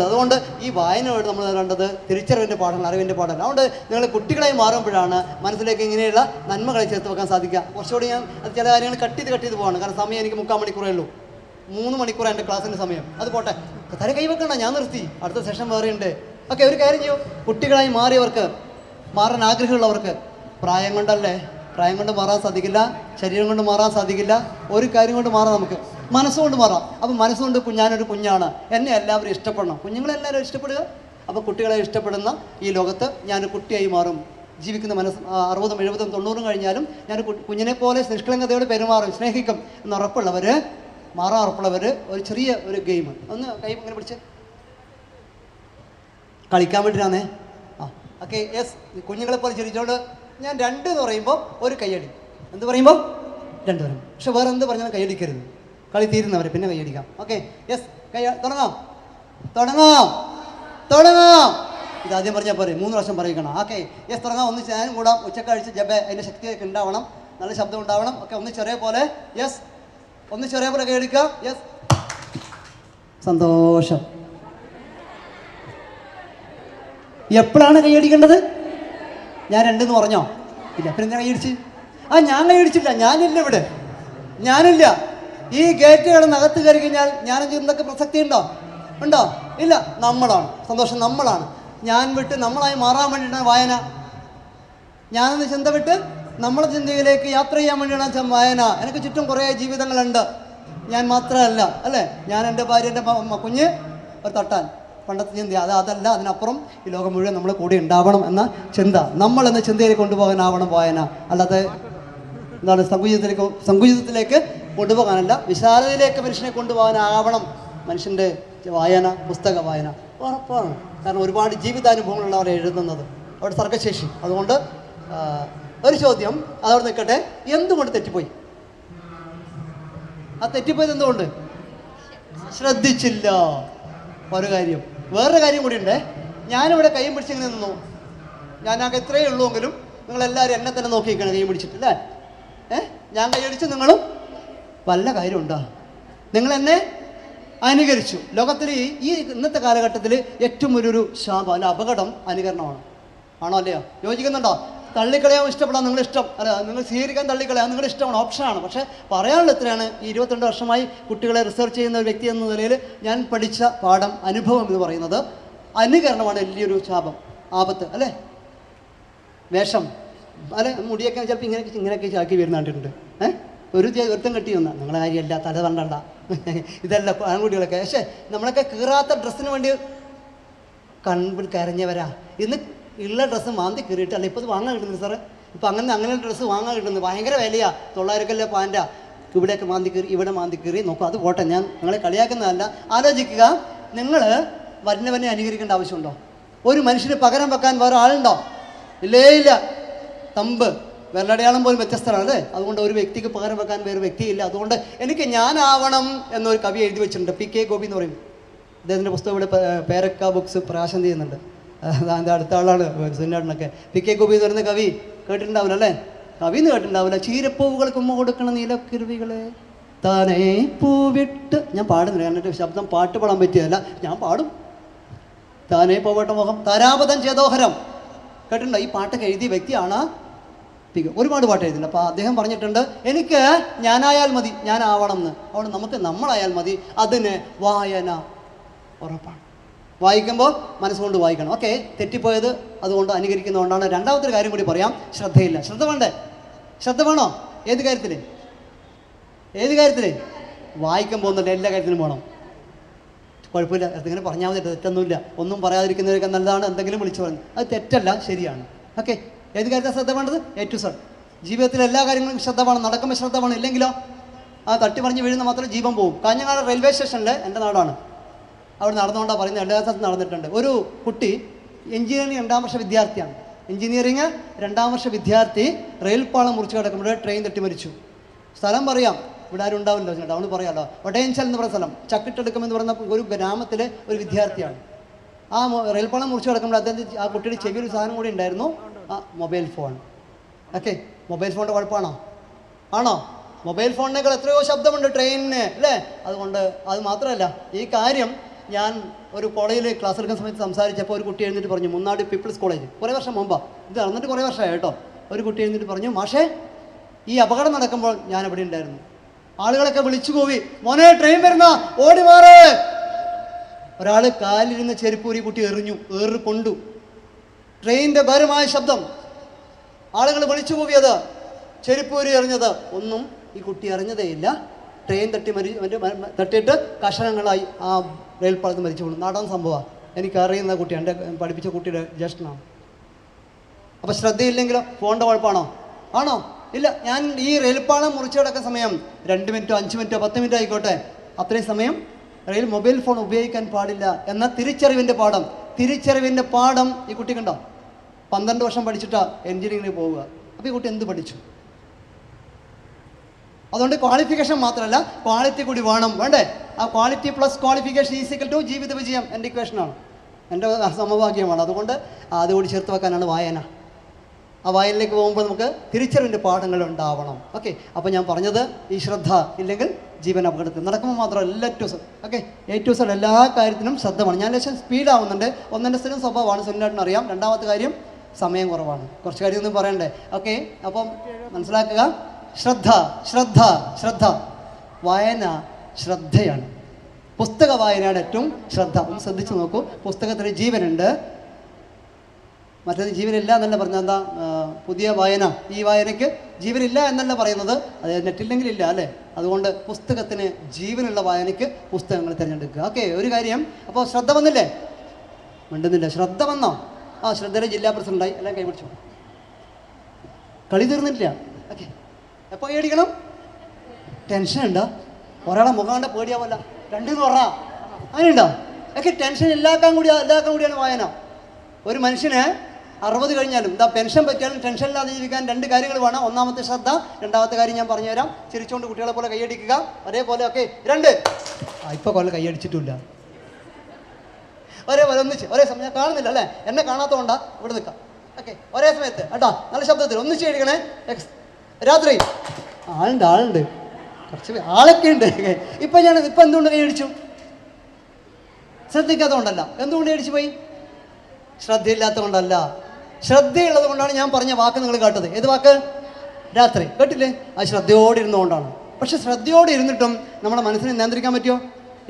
അതുകൊണ്ട് ഈ വായന വഴി നമ്മൾ കണ്ടത് തിരിച്ചറിവിൻ്റെ പാഠങ്ങൾ, അറിവിൻ്റെ പാഠങ്ങൾ. അതുകൊണ്ട് നിങ്ങൾ കുട്ടികളായി മാറുമ്പോഴാണ് മനസ്സിലേക്ക് ഇങ്ങനെയുള്ള നന്മകളെ ചേർത്ത് വെക്കാൻ സാധിക്കുക. കുറച്ചുകൂടി ഞാൻ ചില കാര്യങ്ങൾ കട്ട് ചെയ്ത് പോവാണ്, കാരണം സമയം എനിക്ക് 3/4 മണിക്കൂറേ ഉള്ളൂ. 3 മണിക്കൂർ എൻ്റെ ക്ലാസ്സിൻ്റെ സമയം. അത് പോട്ടെ, തല കൈവെക്കണ്ട, ഞാൻ നിർത്തി, അടുത്ത സെഷൻ വേറെ ഉണ്ട്. ഓക്കെ, ഒരു കാര്യം ചെയ്യൂ, കുട്ടികളായി മാറിയവർക്ക്, മാറാൻ ആഗ്രഹമുള്ളവർക്ക്, പ്രായം കൊണ്ട് മാറാൻ സാധിക്കില്ല, ശരീരം കൊണ്ട് മാറാൻ സാധിക്കില്ല, ഒരു കാര്യം കൊണ്ട് മാറാം, നമുക്ക് മനസ്സുകൊണ്ട് മാറാം. അപ്പം മനസ്സുകൊണ്ട് ഞാനൊരു കുഞ്ഞാണ്, എന്നെ എല്ലാവരും ഇഷ്ടപ്പെടണം, കുഞ്ഞുങ്ങളെല്ലാവരും ഇഷ്ടപ്പെടുക. അപ്പോൾ കുട്ടികളെ ഇഷ്ടപ്പെടുന്ന ഈ ലോകത്ത് ഞാനൊരു കുട്ടിയായി മാറും. ജീവിക്കുന്ന 60, 70, 90 കഴിഞ്ഞാലും ഞാൻ കുഞ്ഞിനെ പോലെ നിഷ്കളങ്കതയോട് പെരുമാറും, സ്നേഹിക്കും മാറാൻ ഉറപ്പുള്ളവർ ഒരു ചെറിയ ഒരു ഗെയിം ഒന്ന് കൈ ഇങ്ങനെ പിടിച്ച് കളിക്കാൻ വേണ്ടിയിട്ടാണേ. Okay, yes. കുഞ്ഞുങ്ങളെ പോലെ ചിരിച്ചോണ്ട് ഞാൻ 2 എന്ന് പറയുമ്പോൾ ഒരു കൈയടി, എന്ത് പറയുമ്പോൾ 2 വരും. പക്ഷെ വേറെ എന്ത് പറഞ്ഞാലും കൈയടിക്കരുത്, കളി തീരുന്നവരെ പിന്നെ കൈയടിക്കാം. Okay, yes. തുടങ്ങാം. ഇതാദ്യം പറഞ്ഞാൽ പോരെ, 3 പ്രാവശ്യം പറയിക്കണം. ഓക്കെ, യെസ്, തുടങ്ങാം. ഒന്ന് ഞാനും കൂടാം, ഉച്ചക്ക് കഴിച്ച് ജബ് അതിൻ്റെ ശക്തിയൊക്കെ ഉണ്ടാവണം, നല്ല ശബ്ദം ഉണ്ടാവണം. ഓക്കെ, ഒന്ന് ചെറിയ പോലെ, യെസ്, ഒന്ന് ചെറിയ പോലെ കൈയടിക്കാം. യെസ്, സന്തോഷം. എപ്പോഴാണ് കൈയടിക്കേണ്ടത്? ഞാൻ 2 എന്ന് പറഞ്ഞോ? ഇല്ല, പിന്നെ ഞാൻ കൈയടിച്ച്? ഞാൻ കൈയടിച്ചില്ല, ഞാനില്ല. ഈ ഗേറ്റ് കടന്നകത്ത് കയറി കഴിഞ്ഞാൽ ഞാൻ എന്തൊക്കെ പ്രസക്തി ഉണ്ടോ? ഇല്ല. നമ്മളാണ് സന്തോഷം, നമ്മളാണ്. ഞാൻ വിട്ട് നമ്മളായി മാറാൻ വേണ്ടിയിട്ടാണ് വായന. ഞാനെന്ന ചിന്ത വിട്ട് നമ്മളെ ചിന്തയിലേക്ക് യാത്ര ചെയ്യാൻ വേണ്ടിയാണ് വായന. എനിക്ക് ചുറ്റും കുറേ ജീവിതങ്ങളുണ്ട്, ഞാൻ മാത്രമല്ല അല്ലേ? ഞാൻ എൻ്റെ ഭാര്യ, എൻ്റെ കുഞ്ഞ്, ഒരു തട്ടാൻ, പണ്ടത്തെ ചിന്ത അതല്ല. അതിനപ്പുറം ഈ ലോകം മുഴുവൻ നമ്മൾ കൂടെ ഉണ്ടാവണം എന്ന ചിന്ത, നമ്മൾ എന്ന ചിന്തയിലേക്ക് കൊണ്ടുപോകാനാവണം വായന. അല്ലാതെ എന്താണ് സങ്കുചിതത്തിലേക്ക് കൊണ്ടുപോകാനല്ല, വിശാലതയിലേക്ക് മനുഷ്യനെ കൊണ്ടുപോകാനാവണം മനുഷ്യൻ്റെ വായന, പുസ്തക വായന. ഉറപ്പാണ്. കാരണം ഒരുപാട് ജീവിതാനുഭവങ്ങളുള്ളവരെ എഴുതുന്നത്, അവിടെ തർക്കശേഷി. അതുകൊണ്ട് ഒരു ചോദ്യം അതവിടെ നിൽക്കട്ടെ, എന്തുകൊണ്ട് തെറ്റിപ്പോയി? ആ തെറ്റിപ്പോയത് എന്തുകൊണ്ട്? ശ്രദ്ധിച്ചില്ല. ഒരു കാര്യം, വേറൊരു കാര്യം കൂടി ഉണ്ട്. ഞാനിവിടെ കൈയും പിടിച്ചിങ്ങനെ നിന്നു, ഞാനൊക്കെ ഇത്രയേ ഉള്ളൂവെങ്കിലും നിങ്ങളെല്ലാവരും എന്നെ തന്നെ നോക്കിയിരിക്കണം കൈയും പിടിച്ചിട്ടില്ലേ? ഞാൻ കൈയടിച്ച് നിങ്ങളും വല്ല കാര്യമുണ്ടോ? നിങ്ങളെന്നെ അനുകരിച്ചു. ലോകത്തിൽ ഈ ഇന്നത്തെ കാലഘട്ടത്തിൽ ഏറ്റവും വലിയൊരു ശാപം അല്ല അപകടം അനുകരണമാണ്. ആണോ അല്ലയോ? യോജിക്കുന്നുണ്ടോ? തള്ളിക്കളയാൻ ഇഷ്ടപ്പെടാൻ നിങ്ങളിഷ്ടം, അല്ല നിങ്ങൾ സ്വീകരിക്കാൻ തള്ളിക്കളയാൻ നിങ്ങളുടെ ഇഷ്ടമാണ്, ഓപ്ഷനാണ്. പക്ഷേ പറയാനുള്ള എത്രയാണ്, ഈ 22 വർഷമായി കുട്ടികളെ റിസർച്ച് ചെയ്യുന്ന ഒരു വ്യക്തി എന്ന നിലയിൽ ഞാൻ പഠിച്ച പാഠം, അനുഭവം എന്ന് പറയുന്നത് അനുകരണമാണ് വലിയൊരു ശാപം, ആപത്ത് അല്ലേ. വേഷം അല്ലെ, മുടിയൊക്കെ ചിലപ്പോൾ ഇങ്ങനെയൊക്കെ ചാക്കി വരുന്ന കണ്ടിട്ടുണ്ട്. ഒരുത്തം കെട്ടി വന്ന നിങ്ങളെ കാര്യമല്ല, തല തണ്ടണ്ട ഇതല്ല ആൺകുട്ടികളൊക്കെ. പക്ഷേ നമ്മളൊക്കെ കീറാത്ത ഡ്രസ്സിന് വേണ്ടി കൺപിൽ കരഞ്ഞവരാ. ഇന്ന് ഉള്ള ഡ്രസ്സ് മാന്തി കീറിയിട്ട്, അല്ല ഇപ്പോൾ ഇത് വാങ്ങാൻ കിട്ടുന്നത് സാറേ, ഇപ്പം അങ്ങനെ ഡ്രസ്സ് വാങ്ങാൻ കിട്ടുന്നത് ഭയങ്കര വിലയാണ്. 900 പാൻറ്റാ, ഇവിടെയൊക്കെ മാന്തി കീറി, ഇവിടെ മാന്തി കീറി നോക്കും. അത് പോട്ടെ, ഞാൻ നിങ്ങളെ കളിയാക്കുന്നതല്ല. ആലോചിക്കുക, നിങ്ങൾ വരുന്നവനെ അനുകരിക്കേണ്ട ആവശ്യമുണ്ടോ? ഒരു മനുഷ്യന് പകരം വെക്കാൻ വേറെ ആളുണ്ടോ? ഇല്ലേ ഇല്ല. തമ്പ് വിരലടയാളം പോലും വ്യത്യസ്തമാണ് അല്ലേ. അതുകൊണ്ട് ഒരു വ്യക്തിക്ക് പകരം വെക്കാൻ വേറെ വ്യക്തിയില്ല. അതുകൊണ്ട് എനിക്ക് ഞാനാവണം എന്നൊരു കവി എഴുതി വെച്ചിട്ടുണ്ട്, പി.കെ. ഗോപി എന്ന് പറയും. അദ്ദേഹത്തിൻ്റെ പുസ്തകം ഇവിടെ പേരക്ക ബുക്സ് പ്രകാശനം ചെയ്യുന്നുണ്ട്. അതിൻ്റെ അടുത്ത ആളാണ് സുന്നാടിനൊക്കെ. പി.കെ. ഗോപി എന്ന് പറയുന്ന കവി കേട്ടിട്ടുണ്ടാവില്ല അല്ലേ? കവി എന്ന് കേട്ടിട്ടുണ്ടാവില്ല. ചീരപ്പൂവുകൾക്ക് ഉമ്മ കൊടുക്കണം നീലക്കിരുവികളെ താനേ പൂവിട്ട്. ഞാൻ പാടുന്നില്ല, കാരണം എൻ്റെ ശബ്ദം പാട്ട് പാടാൻ പറ്റിയതല്ല, ഞാൻ പാടും. താനേ പൂവട്ട മുഖം താരാപതം ചേതോഹരം കേട്ടിട്ടുണ്ടോ? ഈ പാട്ടൊക്കെ എഴുതിയ വ്യക്തിയാണ്. ഒരുപാട് പാട്ട് എഴുതിയിട്ടുണ്ട്. അപ്പോൾ അദ്ദേഹം പറഞ്ഞിട്ടുണ്ട്, എനിക്ക് ഞാനായാൽ മതി, ഞാനാവണം എന്ന്. അതുകൊണ്ട് നമുക്ക് നമ്മളായാൽ മതി. അതിന് വായന ഉറപ്പാണ്. വായിക്കുമ്പോൾ മനസ്സുകൊണ്ട് വായിക്കണം. ഓക്കെ, തെറ്റിപ്പോയത് അതുകൊണ്ട് അനുകരിക്കുന്നതുകൊണ്ടാണ്. രണ്ടാമത്തെ ഒരു കാര്യം കൂടി പറയാം, ശ്രദ്ധയില്ല. ശ്രദ്ധ വേണ്ടേ? ശ്രദ്ധ വേണോ? ഏത് കാര്യത്തിൽ? വായിക്കുമ്പോൾ ഒന്നുമില്ല, എല്ലാ കാര്യത്തിലും വേണം. കുഴപ്പമില്ല, അതിങ്ങനെ പറഞ്ഞാൽ മതി, തെറ്റൊന്നുമില്ല. ഒന്നും പറയാതിരിക്കുന്നവരൊക്കെ നല്ലതാണ്. എന്തെങ്കിലും വിളിച്ചു പറഞ്ഞു, അത് തെറ്റല്ല, ശരിയാണ്. ഓക്കെ, ഏത് കാര്യത്തിലാണ് ശ്രദ്ധ വേണ്ടത്? A to Z. ജീവിതത്തിലെ എല്ലാ കാര്യങ്ങളും ശ്രദ്ധ വേണം. നടക്കുമ്പോൾ ശ്രദ്ധ വേണം, ഇല്ലെങ്കിലോ ആ തട്ടി പറഞ്ഞ് വീഴുന്ന മാത്രമേ ജീവൻ പോകും. കാഞ്ഞങ്ങാട് റെയിൽവേ സ്റ്റേഷനിൽ, എൻ്റെ നാടാണ്, അവിടെ നടന്നുകൊണ്ടാണ് പറയുന്നത്, എല്ലാ സ്ഥലത്തും നടന്നിട്ടുണ്ട്. ഒരു കുട്ടി എഞ്ചിനീയറിംഗ് 2ാം വർഷ വിദ്യാർത്ഥിയാണ്. എഞ്ചിനീയറിംഗ് 2ാം വർഷ വിദ്യാർത്ഥി റെയിൽപ്പാളം മുറിച്ച് കിടക്കുമ്പോൾ ട്രെയിൻ തട്ടി മരിച്ചു. സ്ഥലം പറയാം, ഇവിടെ ആരും ഉണ്ടാവില്ല ചേട്ടാ, അവന് പറയാമല്ലോ. വടയഞ്ചൽ എന്ന് പറയുന്ന സ്ഥലം, ചക്കിട്ടെടുക്കുമെന്ന് പറയുന്ന ഒരു ഗ്രാമത്തിലെ ഒരു വിദ്യാർത്ഥിയാണ്. ആ റെയിൽപ്പാളം മുറിച്ച് കിടക്കുമ്പോൾ അദ്ദേഹം ആ കുട്ടിയുടെ ചെവിയിൽ ഒരു സാധനം കൂടി ഉണ്ടായിരുന്നു, മൊബൈൽ ഫോൺ. ഓക്കെ, മൊബൈൽ ഫോണിൻ്റെ കുഴപ്പമാണോ? ആണോ? മൊബൈൽ ഫോണിനേക്കാൾ എത്രയോ ശബ്ദമുണ്ട് ട്രെയിനിന് അല്ലേ. അതുകൊണ്ട് അത് മാത്രമല്ല, ഈ കാര്യം ഞാൻ ഒരു കോളേജിൽ ക്ലാസ് എടുക്കുന്ന സമയത്ത് സംസാരിച്ചപ്പോൾ ഒരു കുട്ടി എഴുന്നിട്ട് പറഞ്ഞു, മുന്നാട് പീപ്പിൾസ് കോളേജ്, കുറേ വർഷം മുമ്പാണ്, ഇത് നടന്നിട്ട് കുറേ വർഷമായി കേട്ടോ. ഒരു കുട്ടി എഴുന്നിട്ട് പറഞ്ഞു, മാഷേ ഈ അപകടം നടക്കുമ്പോൾ ഞാൻ എവിടെ ഉണ്ടായിരുന്നു. ആളുകളൊക്കെ വിളിച്ചു പോയി, മോനെ ട്രെയിൻ വരുന്ന, ഓടി മാറേ. ഒരാൾ കാലിരുന്ന് ചെരുപ്പൂരി കുട്ടി കൊണ്ടു. ട്രെയിനിൻ്റെ ഭാരമായ ശബ്ദം, ആളുകൾ വിളിച്ചു പോവിയത്, ചെരുപ്പൂരി എറിഞ്ഞത്, ഒന്നും ഈ കുട്ടി അറിഞ്ഞതേയില്ല. ട്രെയിൻ തട്ടിയിട്ട് കഷണങ്ങളായി ആ റെയിൽപ്പാളത്ത് മരിച്ചു പോകുന്നു. നാടാൻ സംഭവമാണ്. എനിക്കറിയുന്ന കുട്ടിയാണ്, എൻ്റെ പഠിപ്പിച്ച കുട്ടിയുടെ ജ്യേഷ്ഠനാണ്. അപ്പോൾ ശ്രദ്ധയില്ലെങ്കിലോ ഫോണിൻ്റെ കുഴപ്പമാണോ? ആണോ? ഇല്ല. ഞാൻ ഈ റെയിൽപ്പാളം മുറിച്ചു കിടക്കുന്ന സമയം 2 മിനിറ്റോ 5 മിനിറ്റോ 10 മിനിറ്റോ ആയിക്കോട്ടെ, അത്രയും സമയം മൊബൈൽ ഫോൺ ഉപയോഗിക്കാൻ പാടില്ല എന്ന തിരിച്ചറിവിൻ്റെ പാഠം ഈ കുട്ടിക്കുണ്ടോ? 12 വർഷം പഠിച്ചിട്ടാണ് എഞ്ചിനീയറിംഗിന് പോവുക. അപ്പോൾ ഈ കുട്ടി എന്ത് പഠിച്ചു? അതുകൊണ്ട് ക്വാളിഫിക്കേഷൻ മാത്രമല്ല, ക്വാളിറ്റി കൂടി വേണ്ടേ? ആ quality plus qualification equal to ജീവിത വിജയം. എൻ്റെ ഇക്വേഷനാണ്, എൻ്റെ സമവാക്യമാണ്. അതുകൊണ്ട് അതുകൂടി ചേർത്ത് വെക്കാനാണ് വായന. ആ വായനയിലേക്ക് പോകുമ്പോൾ നമുക്ക് തിരിച്ചറിവിൻ്റെ പാഠങ്ങൾ ഉണ്ടാവണം. ഓക്കെ, അപ്പോൾ ഞാൻ പറഞ്ഞത്, ഈ ശ്രദ്ധ ഇല്ലെങ്കിൽ ജീവൻ അപകടത്തിൽ. നടക്കുമ്പോൾ മാത്രമല്ല, എല്ലാ to Z. Okay, A to Z എല്ലാ കാര്യത്തിനും ശ്രദ്ധ വേണം. ഞാൻ ലക്ഷം സ്പീഡാവുന്നുണ്ട്. ഒന്നെൻ്റെ സ്ഥലം സ്വഭാവമാണ്, സുന്നാട്ടിന് അറിയാം. രണ്ടാമത്തെ കാര്യം സമയം കുറവാണ്. കുറച്ച് കാര്യമൊന്നും പറയണ്ടേ? ഓക്കെ, അപ്പം മനസ്സിലാക്കുക, ശ്രദ്ധ. വായന ശ്രദ്ധയാണ്. പുസ്തക വായനയാണ് ഏറ്റവും ശ്രദ്ധ. ഒന്ന് ശ്രദ്ധിച്ച് നോക്കൂ. പുസ്തകത്തിന് ജീവനുണ്ട്, മറ്റേത് ജീവനില്ല എന്നല്ല പറഞ്ഞത്. എന്താ പുതിയ വായന, ഈ വായനയ്ക്ക് ജീവനില്ല എന്നല്ല പറയുന്നത്, അത് നെറ്റില്ലെങ്കിലില്ല അല്ലേ. അതുകൊണ്ട് പുസ്തകത്തിന് ജീവനുള്ള വായനയ്ക്ക് പുസ്തകങ്ങൾ തിരഞ്ഞെടുക്കുക. ഓക്കെ, ഒരു കാര്യം. അപ്പോൾ ശ്രദ്ധ വന്നില്ലേ? മിണ്ടുന്നില്ല. ശ്രദ്ധ വന്നോ? ആ, ശ്രദ്ധയുടെ ജില്ലാ പ്രസിഡൻ്റായി, എല്ലാം കൈപിടിച്ചു. കളി തീർന്നിട്ടില്ല. ഓക്കെ, എപ്പോൾ പേടിക്കണം? ടെൻഷൻ ഉണ്ടോ? ഒരാളെ മുഖം കണ്ട പേടിയാവല്ല, രണ്ടെന്ന് പറഞ്ഞാൽ അങ്ങനെയുണ്ടോ? ഓക്കെ, ടെൻഷൻ എല്ലാവർക്കും കൂടിയാണ് വായന. ഒരു മനുഷ്യന് 60 കഴിഞ്ഞാലും പെൻഷൻ പറ്റിയാലും ടെൻഷൻ ഇല്ലാതെ ജീവിക്കാൻ 2 കാര്യങ്ങൾ വേണം. ഒന്നാമത്തെ ശ്രദ്ധ, രണ്ടാമത്തെ കാര്യം ഞാൻ പറഞ്ഞുതരാം. ചിരിച്ചുകൊണ്ട് കുട്ടികളെ പോലെ കൈയടിക്കുക. അതേപോലെ ഓക്കെ 2 ഇപ്പോൾ കൊല്ലം കൈയടിച്ചിട്ടില്ല. ഒരേപോലെ ഒന്നിച്ച് ഒരേ സമയം. ഞാൻ കാണുന്നില്ല അല്ലേ, എന്നെ കാണാത്തതുകൊണ്ടാ ഇവിടെ നിൽക്കാം. ഓക്കെ, ഒരേ സമയത്ത് കേട്ടോ, നല്ല ശബ്ദത്തിൽ ഒന്നിച്ച് എഴുതിക്കണേ. രാത്രി ആളുണ്ട് കുറച്ച് ആളൊക്കെ ഉണ്ട്. ഇപ്പം എന്തുകൊണ്ട് കൈയടിച്ചു? ശ്രദ്ധിക്കാത്തതുകൊണ്ടല്ല. എന്തുകൊണ്ട് കൈയടിച്ചു പോയി? ശ്രദ്ധയില്ലാത്തതുകൊണ്ടല്ല. ശ്രദ്ധയുള്ളത് കൊണ്ടാണ് ഞാൻ പറഞ്ഞ വാക്ക് നിങ്ങൾ കേട്ടത്. ഏത് വാക്ക്? രാത്രി. കേട്ടില്ലേ? അത് ശ്രദ്ധയോടെ ഇരുന്നുകൊണ്ടാണ്. പക്ഷെ ശ്രദ്ധയോടെ ഇരുന്നിട്ടും നമ്മുടെ മനസ്സിനെ നിയന്ത്രിക്കാൻ പറ്റുമോ?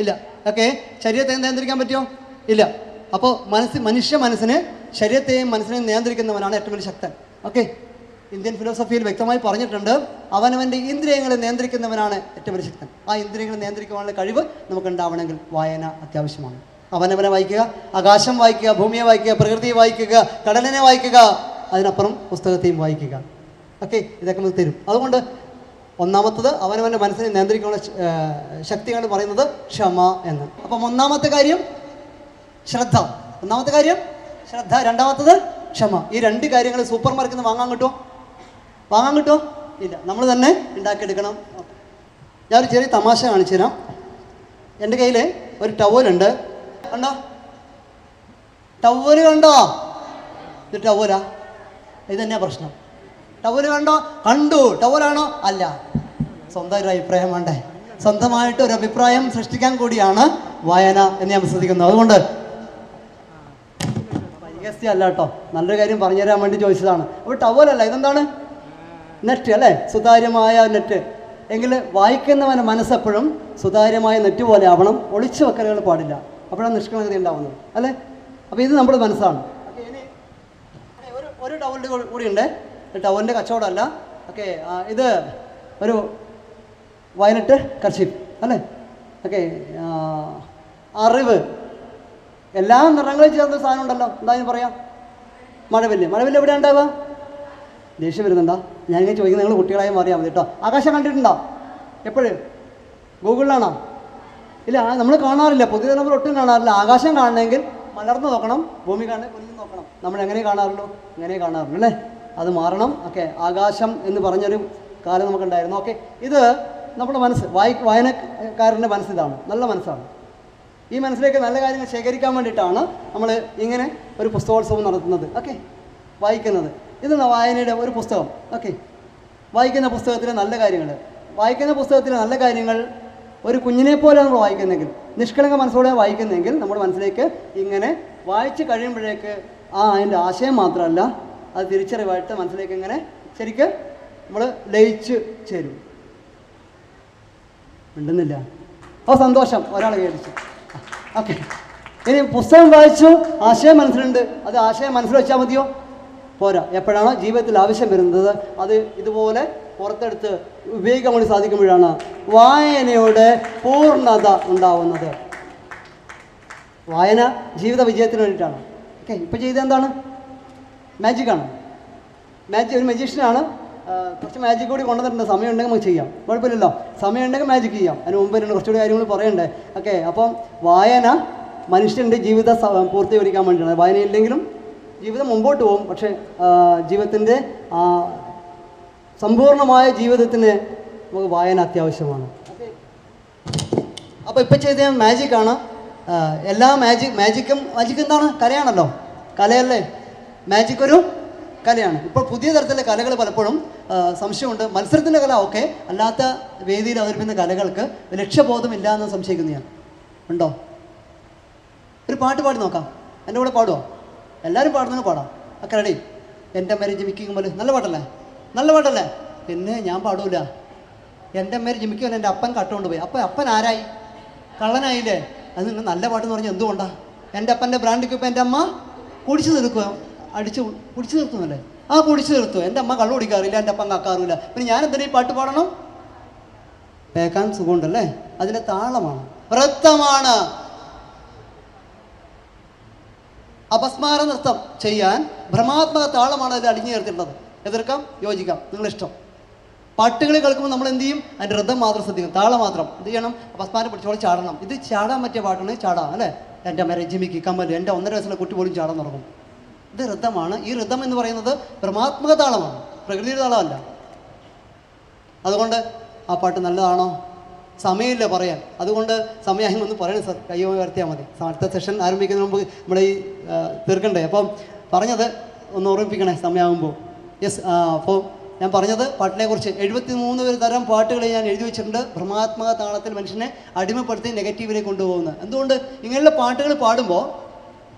ഇല്ല. ഓക്കെ, ശരീരത്തെ നിയന്ത്രിക്കാൻ പറ്റുമോ? ഇല്ല. അപ്പോൾ മനുഷ്യ മനസ്സിന് ശരീരത്തെയും മനസ്സിനെയും നിയന്ത്രിക്കുന്നവനാണ് ഏറ്റവും വലിയ ശക്തൻ. ഓക്കെ, ഇന്ത്യൻ ഫിലോസഫിയിൽ വ്യക്തമായി പറഞ്ഞിട്ടുണ്ട്, അവനവൻ്റെ ഇന്ദ്രിയങ്ങളെ നിയന്ത്രിക്കുന്നവനാണ് ഏറ്റവും വലിയ ശക്തൻ. ആ ഇന്ദ്രിയങ്ങളെ നിയന്ത്രിക്കുവാനുള്ള കഴിവ് നമുക്കുണ്ടാവണമെങ്കിൽ വായന അത്യാവശ്യമാണ്. അവനവനെ വായിക്കുക, ആകാശം വായിക്കുക, ഭൂമിയെ വായിക്കുക, പ്രകൃതിയെ വായിക്കുക, കടലിനെ വായിക്കുക, അതിനപ്പുറം പുസ്തകത്തെയും വായിക്കുക. ഓക്കെ, ഇതൊക്കെ നമുക്ക് തരും. അതുകൊണ്ട് ഒന്നാമത്തത് അവനവൻ്റെ മനസ്സിനെ നിയന്ത്രിക്കാനുള്ള ശക്തിയാണ് പറയുന്നത് ക്ഷമ എന്ന്. അപ്പം ഒന്നാമത്തെ കാര്യം ശ്രദ്ധ. ഒന്നാമത്തെ കാര്യം ശ്രദ്ധ, രണ്ടാമത്തത് ക്ഷമ. ഈ രണ്ട് കാര്യങ്ങൾ സൂപ്പർ മാർക്കറ്റിൽ നിന്ന് വാങ്ങാൻ കിട്ടുമോ? ഇല്ല, നമ്മൾ തന്നെ ഉണ്ടാക്കിയെടുക്കണം. ഞാനൊരു ചെറിയ തമാശ കാണിച്ചു തരാം. എൻ്റെ കയ്യിൽ ഒരു ടവലുണ്ട്. കണ്ടോ? ടവല് കണ്ടോ? ഇത് ടവലാ? ഇത് തന്നെയാ പ്രശ്നം. ടവല് കണ്ടു. ടവലാണോ? അല്ല. സ്വന്തം ഒരു അഭിപ്രായം വേണ്ടേ? സ്വന്തമായിട്ട് ഒരു അഭിപ്രായം സൃഷ്ടിക്കാൻ കൂടിയാണ് വായന എന്ന് ഞാൻ വിശ്വസിക്കുന്നു. അതുകൊണ്ട് അല്ല കേട്ടോ, നല്ലൊരു കാര്യം പറഞ്ഞു തരാൻ വേണ്ടി ചോദിച്ചതാണ്. അപ്പോൾ ടവലല്ല, ഇതെന്താണ്? നെറ്റ് അല്ലേ? സുതാര്യമായ നെറ്റ്. എങ്കിൽ വായിക്കുന്നവൻ്റെ മനസ്സെപ്പോഴും സുതാര്യമായ നെറ്റ് പോലെ ആവണം. ഒളിച്ചു വെക്കലുകൾ പാടില്ല. അപ്പോഴാണ് നിഷ്കളങ്കത ഉണ്ടാവുന്നത് അല്ലേ? അപ്പോൾ ഇത് നമ്മുടെ മനസ്സാണ്. ഇനി ഒരു ടവലിൻ്റെ കൂടിയുണ്ട്. ടവലിൻ്റെ കച്ചവടമല്ല. ഓക്കെ, ഇത് ഒരു വയലറ്റ് കർച്ചീഫ് അല്ലേ? ഓക്കെ, അറിവ്, എല്ലാ നിറങ്ങളും ചേർന്ന സാധനം ഉണ്ടല്ലോ. എന്തായാലും പറയാം, മഴവില്ല്. മഴവില്ല് എവിടെയാണ് ഉണ്ടാവുക? ദേഷ്യം വരുന്നുണ്ടോ? ഞാനിങ്ങനെ ചോദിക്കുന്നത് നിങ്ങൾ കുട്ടികളായി മാറിയാൽ മതി കേട്ടോ. ആകാശം കണ്ടിട്ടുണ്ടോ? എപ്പോഴും ഗൂഗിളിലാണോ? ഇല്ല, നമ്മൾ കാണാറില്ല. പുതിയ തലമുറ ഒട്ടും കാണാറില്ല. ആകാശം കാണണമെങ്കിൽ മലർന്ന് നോക്കണം, ഭൂമി കാണണമെങ്കിൽ കുനിഞ്ഞ് നോക്കണം. നമ്മൾ എങ്ങനെ കാണാറുള്ളൂ? ഇങ്ങനെ കാണാറുള്ളൂ അല്ലേ? അത് മാറണം. ഓക്കെ, ആകാശം എന്ന് പറഞ്ഞൊരു കാലം നമുക്കുണ്ടായിരുന്നു. ഓക്കെ, ഇത് നമ്മുടെ മനസ്സ്, വായനക്കാരൻ്റെ മനസ്സിതാണ്, നല്ല മനസ്സാണ്. ഈ മനസ്സിലേക്ക് നല്ല കാര്യങ്ങൾ ശേഖരിക്കാൻ വേണ്ടിയിട്ടാണ് നമ്മൾ ഇങ്ങനെ ഒരു പുസ്തകോത്സവം നടത്തുന്നത്. ഓക്കെ, വായിക്കുന്നത്. ഇത് വായനയുടെ ഒരു പുസ്തകം. ഓക്കെ, വായിക്കുന്ന പുസ്തകത്തിലെ നല്ല കാര്യങ്ങൾ ഒരു കുഞ്ഞിനെ പോലെ നമ്മൾ വായിക്കുന്നെങ്കിൽ, നിഷ്കളങ്ക മനസ്സോടെ വായിക്കുന്നെങ്കിൽ നമ്മുടെ മനസ്സിലേക്ക് ഇങ്ങനെ വായിച്ച് കഴിയുമ്പോഴേക്ക് അതിൻ്റെ ആശയം മാത്രമല്ല, അത് തിരിച്ചറിവായിട്ട് മനസ്സിലേക്ക് ഇങ്ങനെ ശരിക്കും നമ്മൾ ലയിച്ച് ചേരും. മിണ്ടുന്നില്ല. അപ്പോൾ സന്തോഷം, ഒരാൾ കേൾപ്പിച്ചു. ഓക്കെ, ഇനി പുസ്തകം വായിച്ചു, ആശയം മനസ്സിലുണ്ട്. അത് ആശയം മനസ്സിൽ വെച്ചാൽ മതിയോ? പോരാ. എപ്പോഴാണോ ജീവിതത്തിൽ ആവശ്യം വരുന്നത് അത് ഇതുപോലെ പുറത്തെടുത്ത് ഉപയോഗിക്കാൻ വേണ്ടി സാധിക്കുമ്പോഴാണ് വായനയുടെ പൂർണ്ണത ഉണ്ടാവുന്നത്. വായന ജീവിത വിജയത്തിന് വേണ്ടിയിട്ടാണ്. ഓക്കെ, ഇപ്പോൾ ചെയ്തത് എന്താണ്? മാജിക്കാണ്. ഒരു മജീഷ്യനാണ്. കുറച്ച് മാജിക് കൂടി കൊണ്ടുവന്നിട്ടുണ്ട്. സമയം ഉണ്ടെങ്കിൽ നമുക്ക് ചെയ്യാം, കുഴപ്പമില്ലല്ലോ. സമയം ഉണ്ടെങ്കിൽ മാജിക് ചെയ്യാം. അതിന് മുമ്പ് തന്നെ കുറച്ചുകൂടി കാര്യങ്ങൾ പറയണ്ടേ? ഓക്കെ, അപ്പം വായന മനുഷ്യൻ്റെ ജീവിത പൂർത്തീകരിക്കാൻ വേണ്ടിയാണ്. വായനയില്ലെങ്കിലും ജീവിതം മുമ്പോട്ട് പോകും. പക്ഷേ ജീവിതത്തിൻ്റെ സമ്പൂർണ്ണമായ ജീവിതത്തിന് നമുക്ക് വായന അത്യാവശ്യമാണ്. അപ്പോൾ ഇപ്പം ചെയ്ത മാജിക്കാണ്. എല്ലാ മാജിക് എന്താണ്? കലയാണല്ലോ. കലയല്ലേ? മാജിക് ഒരു കലയാണ്. ഇപ്പോൾ പുതിയ തരത്തിലുള്ള കലകൾ പലപ്പോഴും സംശയമുണ്ട്. മത്സരത്തിൻ്റെ കല ഓക്കെ, അല്ലാത്ത വേദിയിൽ അവതരിപ്പിക്കുന്ന കലകൾക്ക് ലക്ഷ്യബോധമില്ല എന്ന് സംശയിക്കുന്ന ഞാൻ. ഉണ്ടോ? ഒരു പാട്ട് പാടി നോക്കാം. എൻ്റെ കൂടെ പാടുമോ? എല്ലാവരും പാടുന്നത് പാടാം. ഒക്കെ റെഡി? എൻ്റെ അമ്മേരെ ജിമിക്കുമ്പോൾ നല്ല പാട്ടല്ലേ? പിന്നെ ഞാൻ പാടൂല. എൻ്റെ അമ്മേരെ ജിമിക്കുമ്പോൾ എൻ്റെ അപ്പൻ കട്ടുകൊണ്ട് പോയി. അപ്പൻ ആരായി? കള്ളനായില്ലേ? അത് നിങ്ങൾ നല്ല പാട്ടെന്ന് പറഞ്ഞാൽ എന്തുകൊണ്ടാണ്? എൻ്റെ അപ്പൻ്റെ ബ്രാൻഡിക്ക് ഇപ്പോൾ എൻ്റെ അമ്മ കുടിച്ചു നിർത്തുമല്ലേ? കുടിച്ചു നിർത്തും. എൻ്റെ അമ്മ കള്ളു കുടിക്കാറില്ല, എൻ്റെ അപ്പം കക്കാറില്ല. പിന്നെ ഞാൻ എന്തിനാ ഈ പാട്ട് പാടണം? കേൾക്കാൻ സുഖമുണ്ടല്ലേ? അതിൻ്റെ താളമാണ്, വൃത്തമാണ്. അപസ്മാര നൃത്തം ചെയ്യാൻ ഭ്രമാത്മക താളമാണ് അതിൽ അടിഞ്ഞു ചേർത്തിട്ടുള്ളത്. എതിർക്കാം, യോജിക്കാം, നിങ്ങളിഷ്ടം. പാട്ടുകൾ കേൾക്കുമ്പോൾ നമ്മൾ എന്ത് ചെയ്യും? അതിൻ്റെ വൃത്തം മാത്രം ശ്രദ്ധിക്കും, താളം മാത്രം. എന്ത് ചെയ്യണം? അപസ്മാരം പിടിച്ചോളം ചാടണം. ഇത് ചാടാൻ പറ്റിയ പാട്ടാണ്, ചാടാം അല്ലേ? എൻ്റെ അമ്മ രജിമിക്ക് കമ്മൽ, എൻ്റെ 1.5 വയസ്സുള്ള കുട്ടി പോലും ചാടാൻ തുടങ്ങും. ഇത് ഋതമാണ്. ഈ ഋതം എന്ന് പറയുന്നത് ഭ്രമാത്മക താളമാണ്, പ്രകൃതിയുടെ താളമല്ല. അതുകൊണ്ട് ആ പാട്ട് നല്ലതാണോ? സമയമില്ല പറയാൻ. അതുകൊണ്ട് സമയം ഒന്ന് പറയണം സാർ, കയ്യോ ഉയർത്തിയാൽ മതി. അടുത്ത സെഷൻ ആരംഭിക്കുന്നതിന് മുമ്പ് നമ്മുടെ ഈ തീർക്കണ്ടേ. അപ്പം പറഞ്ഞത് ഒന്ന് ഓർമ്മിപ്പിക്കണേ സമയമാകുമ്പോൾ. യെസ്, അപ്പോൾ ഞാൻ പറഞ്ഞത് പാട്ടിനെക്കുറിച്ച് 73 തരം പാട്ടുകൾ ഞാൻ എഴുതി വെച്ചിട്ടുണ്ട്. ഭ്രമാത്മക താളത്തിൽ മനുഷ്യനെ അടിമപ്പെടുത്തി നെഗറ്റീവിലേക്ക് കൊണ്ടുപോകുന്നത്. എന്തുകൊണ്ട്? ഇങ്ങനെയുള്ള പാട്ടുകൾ പാടുമ്പോൾ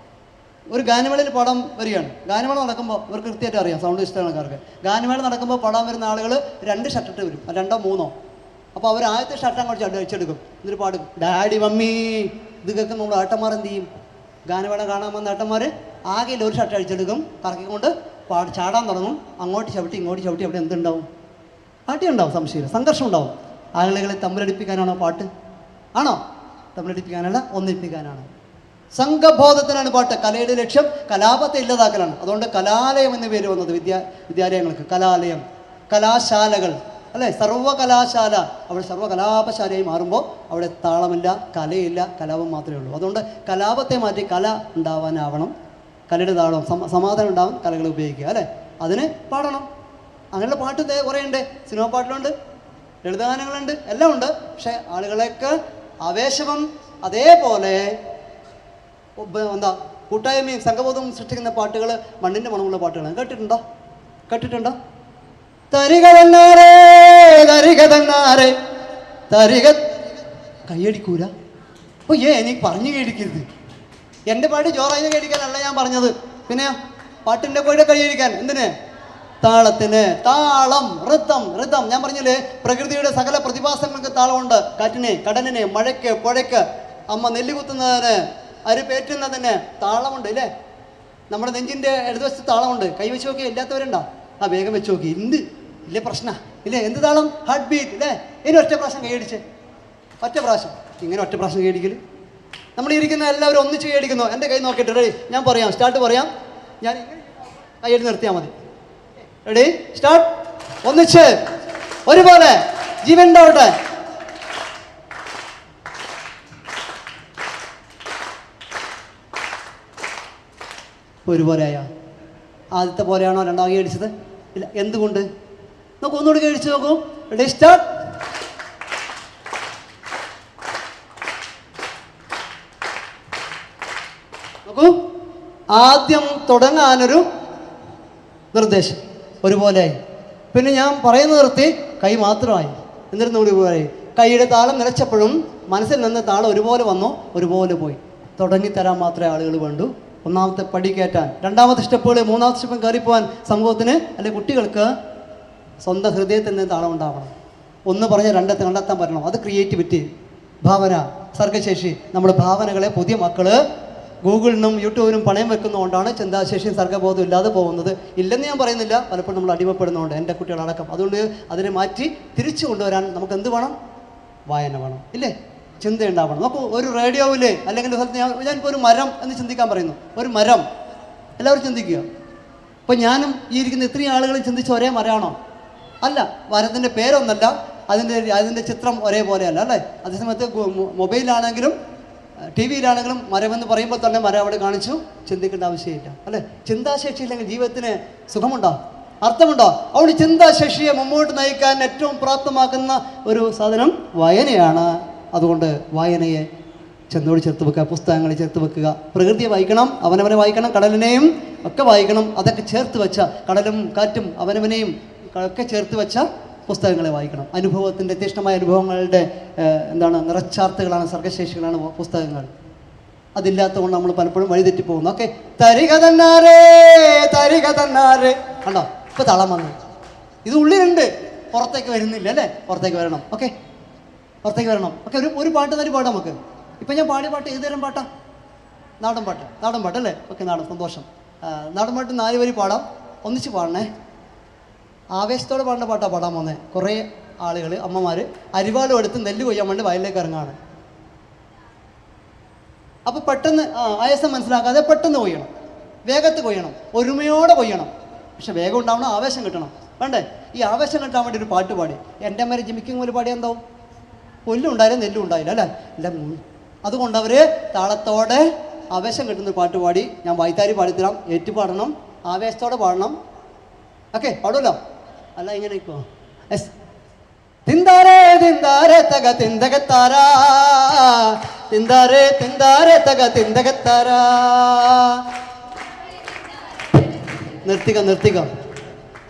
ഒരു ഗാനമേളയിൽ പാടാൻ വരികയാണ്. ഗാനമേള നടക്കുമ്പോൾ ഇവർക്ക് കൃത്യമായിട്ട് അറിയാം, സൗണ്ട് ഇഷ്ടമാൾക്കാർക്ക്. ഗാനമേള നടക്കുമ്പോൾ പാടാൻ വരുന്ന ആളുകൾ 2 ഷർട്ടിട്ട് വരും, 2 3. അപ്പോൾ അവർ ആദ്യത്തെ ഷർട്ട് അങ്ങോട്ട് അടിച്ചെടുക്കും, എന്നിട്ട് പാടും ഡാഡി മമ്മി. ഇത് കേൾക്കുന്ന നമ്മൾ ഏട്ടന്മാർ എന്ത് ചെയ്യും? ഗാനമേള കാണാൻ വന്ന ഏട്ടന്മാർ ആകെ ഒരു ഷർട്ട് അടിച്ചെടുക്കും, കറക്കിക്കൊണ്ട് ചാടാൻ തുടങ്ങും. അങ്ങോട്ട് ചവിട്ടി ഇങ്ങോട്ട് ചവിട്ടി അവിടെ എന്തുണ്ടാവും? പാട്ടി ഉണ്ടാവും, സംശയം, സംഘർഷം ഉണ്ടാവും. ആളുകളെ തമ്മിലടിപ്പിക്കാനാണോ പാട്ട്? ആണോ? തമ്മിലടിപ്പിക്കാനല്ല, ഒന്നിപ്പിക്കാനാണ്. സംഘബോധത്തിനാണ് പാട്ട്. കലയുടെ ലക്ഷ്യം കലാപത്തെ ഇല്ലാതാക്കലാണ്. അതുകൊണ്ട് കലാലയം എന്ന പേര് വന്നത് വിദ്യാലയങ്ങൾക്ക്. കലാലയം, കലാശാലകൾ അല്ലേ, സർവ്വകലാശാല. അവിടെ സർവ്വകലാപശാലയായി മാറുമ്പോൾ അവിടെ താളമില്ല, കലയില്ല, കലാപം മാത്രമേ ഉള്ളൂ. അതുകൊണ്ട് കലാപത്തെ മാറ്റി കല ഉണ്ടാവാനാവണം. കലയുടെ താളം സമാധാനം ഉണ്ടാവാൻ കലകൾ ഉപയോഗിക്കുക അല്ലേ, അതിന് പാടണം. അങ്ങനെയുള്ള പാട്ട് കുറേ ഉണ്ട്. സിനിമ പാട്ടിലുണ്ട്, ലളിതഗാനങ്ങളുണ്ട്, എല്ലാം ഉണ്ട്. പക്ഷേ ആളുകളേക്ക് ആവേശവും അതേപോലെ എന്താ കൂട്ടായ്മയും സംഘബോധവും സൃഷ്ടിക്കുന്ന പാട്ടുകൾ, മണ്ണിൻ്റെ മണമുള്ള പാട്ടുകളാണ്. കേട്ടിട്ടുണ്ടോ? തരിക തന്നാരേ തരിക തന്നാരേ തരിക. കൈയടിക്കൂല. അപ്പോൾ എനിക്ക് പറഞ്ഞു കേടിക്കരുത്. എൻ്റെ പാട്ട് ജോറായി കേടിക്കാനല്ല ഞാൻ പറഞ്ഞത്. പിന്നെ പാട്ടിൻ്റെ കൂടെ കൈയടിക്കാൻ. എന്തിന്? താളത്തിന്. താളം, ഋതം. ഞാൻ പറഞ്ഞില്ലേ, പ്രകൃതിയുടെ സകല പ്രതിഭാസങ്ങൾക്ക് താളമുണ്ട്. കാറ്റിന്, കടലിന്, മഴയ്ക്ക്, പുഴയ്ക്ക്, അമ്മ നെല്ല് കുത്തുന്നതിന്, അരി പേറ്റുന്നതിന് താളമുണ്ട് ഇല്ലേ? നമ്മുടെ നെഞ്ചിൻ്റെ ഇടതുവശത്ത് താളമുണ്ട്. കൈവച്ച് നോക്കി ഇല്ലാത്തവരുണ്ടോ? വേഗം വെച്ച് നോക്കി. ഇല്ലേ പ്രശ്നം ഇല്ലേ? എന്ത് താളം? ഹാർട്ട് ബീറ്റ് ഇല്ലേ? ഇനി ഒറ്റ പ്രാവശ്യം കൈയടിച്ച്, ഒറ്റ പ്രാവശ്യം. ഇങ്ങനെ ഒറ്റ പ്രാവശ്യം കൈയടിക്കൽ. നമ്മൾ ഇരിക്കുന്ന എല്ലാവരും ഒന്നിച്ച് കൈയടിക്കുന്നു. എൻ്റെ കൈ നോക്കിയിട്ട് റെഡി? ഞാൻ പറയാം, സ്റ്റാർട്ട് പറയാം. ഞാൻ കൈയടി നിർത്തിയാൽ മതി. Ready, start. ഒന്നിച്ച്, ഒരുപോലെ, ജീവൻ ഉണ്ടാവട്ടെ. ഒരുപോലെയായ ആദ്യത്തെ പോലെയാണോ രണ്ടാമത് കൈയടിച്ചത്? ഇല്ല. എന്തുകൊണ്ട്? നമുക്ക് ഒന്നുകൂടി കൈയടിച്ച് നോക്കൂ. Ready, start. നോക്കൂ, ആദ്യം തുടങ്ങാനൊരു നിർദ്ദേശം. ഒരുപോലെയായി. പിന്നെ ഞാൻ പറയുന്നത് നിർത്തി, കൈ മാത്രമായി. എന്നിരുന്നുകൂടി പോയി. കൈയുടെ താളം നിലച്ചപ്പോഴും മനസ്സിൽ നിന്ന് താളം ഒരുപോലെ വന്നു, ഒരുപോലെ പോയി. തുടങ്ങിത്തരാൻ മാത്രമേ ആളുകൾ വേണ്ടൂ. ഒന്നാമത്തെ പടി കയറ്റാൻ, രണ്ടാമത്തെ സ്റ്റെപ്പുകൾ, മൂന്നാമത്തെ സ്റ്റെപ്പ് കയറിപ്പോവാൻ സമൂഹത്തിന് അല്ലെങ്കിൽ കുട്ടികൾക്ക് സ്വന്തം ഹൃദയത്തിൽ നിന്ന് താളം ഉണ്ടാവണം. ഒന്ന് പറഞ്ഞ് കണ്ടെത്താൻ പറ്റണം. അത് ക്രിയേറ്റിവിറ്റി, ഭാവന, സർഗശേഷി. നമ്മുടെ ഭാവനകളെ പുതിയ മക്കൾ ഗൂഗിളിനും യൂട്യൂബിനും പണയം വെക്കുന്നതുകൊണ്ടാണ് ചിന്താശേഷിയും സർഗബോധവും ഇല്ലാതെ പോകുന്നത്. ഇല്ലെന്ന് ഞാൻ പറയുന്നില്ല, പലപ്പോഴും നമ്മൾ അടിമപ്പെടുന്നതുകൊണ്ട്, എൻ്റെ കുട്ടികളടക്കം. അതുകൊണ്ട് അതിനെ മാറ്റി തിരിച്ചു കൊണ്ടുവരാൻ നമുക്ക് എന്ത് വേണം? വായന വേണം ഇല്ലേ? ചിന്തയുണ്ടാവണം. നമുക്ക് ഒരു റേഡിയോയിൽ അല്ലെങ്കിൽ ഒരു സ്ഥലത്ത് ഞാനിപ്പോൾ ഒരു മരം എന്ന് ചിന്തിക്കാൻ പറയുന്നു. ഒരു മരം, എല്ലാവരും ചിന്തിക്കുക. അപ്പോൾ ഞാനും ഈ ഇരിക്കുന്ന ഇത്രയും ആളുകളും ചിന്തിച്ച ഒരേ മരമാണോ? അല്ല. മരത്തിൻ്റെ പേരൊന്നല്ല, അതിൻ്റെ ചിത്രം ഒരേപോലെയല്ല അല്ലേ? അതേസമയത്ത് മൊബൈലാണെങ്കിലും ടി വിയിലാണെങ്കിലും മരമെന്ന് പറയുമ്പോൾ തന്നെ മരം അവിടെ കാണിച്ചു. ചിന്തിക്കേണ്ട ആവശ്യമില്ല അല്ലേ? ചിന്താശേഷി ഇല്ലെങ്കിൽ ജീവിതത്തിന് സുഖമുണ്ടോ? അർത്ഥമുണ്ടോ? അതുകൊണ്ട് ചിന്താശേഷിയെ മുമ്പോട്ട് നയിക്കാൻ ഏറ്റവും പ്രാപ്തമാക്കുന്ന ഒരു സാധനം വായനയാണ്. അതുകൊണ്ട് വായനയെ ചെന്നോട് ചേർത്ത് വെക്കുക, പുസ്തകങ്ങളെ ചേർത്ത് വെക്കുക. പ്രകൃതിയെ വായിക്കണം, അവനവനെ വായിക്കണം, കടലിനെയും ഒക്കെ വായിക്കണം. അതൊക്കെ ചേർത്ത് വെച്ച, കടലും കാറ്റും അവനവനെയും ഒക്കെ ചേർത്ത് വെച്ച പുസ്തകങ്ങളെ വായിക്കണം. അനുഭവത്തിൻ്റെ തീക്ഷ്ണമായ അനുഭവങ്ങളുടെ നിറച്ചാർത്തുകളാണ്, സർഗശേഷികളാണ് പുസ്തകങ്ങൾ. അതില്ലാത്തതുകൊണ്ട് നമ്മൾ പലപ്പോഴും വഴിതെറ്റിപ്പോകുന്നു. ഓക്കെ, തരിക തന്നാരേ കണ്ടോ? ഇപ്പോൾ തളം വന്നു. ഇത് ഉള്ളിലുണ്ട്, പുറത്തേക്ക് വരുന്നില്ല അല്ലേ? പുറത്തേക്ക് വരണം. ഓക്കെ, പുറത്തേക്ക് വരണം. ഓക്കെ, ഒരു പാട്ട് തന്നെ പാടാം നമുക്ക്. ഇപ്പം ഞാൻ പാടിയ പാട്ട് ഏതുതരം പാട്ടാ? നാടൻ പാട്ട് അല്ലേ? ഓക്കെ, സന്തോഷം. നാടൻ പാട്ട് 4 വരി പാടാം. ഒന്നിച്ച് പാടണേ. ആവേശത്തോടെ പാടേണ്ട പാട്ടാണ് പാടാൻ പോകുന്നത്. കുറേ ആളുകൾ, അമ്മമാർ അരിവാളും എടുത്ത് നെല്ല് കൊയ്യാൻ വേണ്ടി വയലിലേക്ക് ഇറങ്ങാണ്. അപ്പോൾ പെട്ടെന്ന് ആയാസം മനസ്സിലാക്കാതെ പെട്ടെന്ന് കൊയ്യണം, വേഗത്തിൽ കൊയ്യണം, ഒരുമയോടെ കൊയ്യണം. പക്ഷെ വേഗം ഉണ്ടാവണം, ആവേശം കിട്ടണം. വേണ്ടേ? ഈ ആവേശം കിട്ടാൻ വേണ്ടി ഒരു പാട്ട് പാടി. എൻ്റെ അമ്മ ജിമിക്കും പോലെ പാടിയാൽ എന്താവും? പുല്ലും ഉണ്ടായില്ല, നെല്ലും ഉണ്ടായില്ല അല്ലേ? എല്ലാം. അതുകൊണ്ട് അവർ താളത്തോടെ ആവേശം കിട്ടുന്ന പാട്ട് പാടി. ഞാൻ വായ്ത്താരി പാടിത്തരാം, ഏറ്റു പാടണം, ആവേശത്തോടെ പാടണം. ഓക്കെ, പാടുമല്ലോ? അല്ല ഇങ്ങനെ ഇപ്പോ തിന്താരേ തിന്താരേ തക തിന്തകത്താരാ, തിന്താരേ തിന്താരേ തക തിന്തകത്താരാ. നിർത്തിക്ക.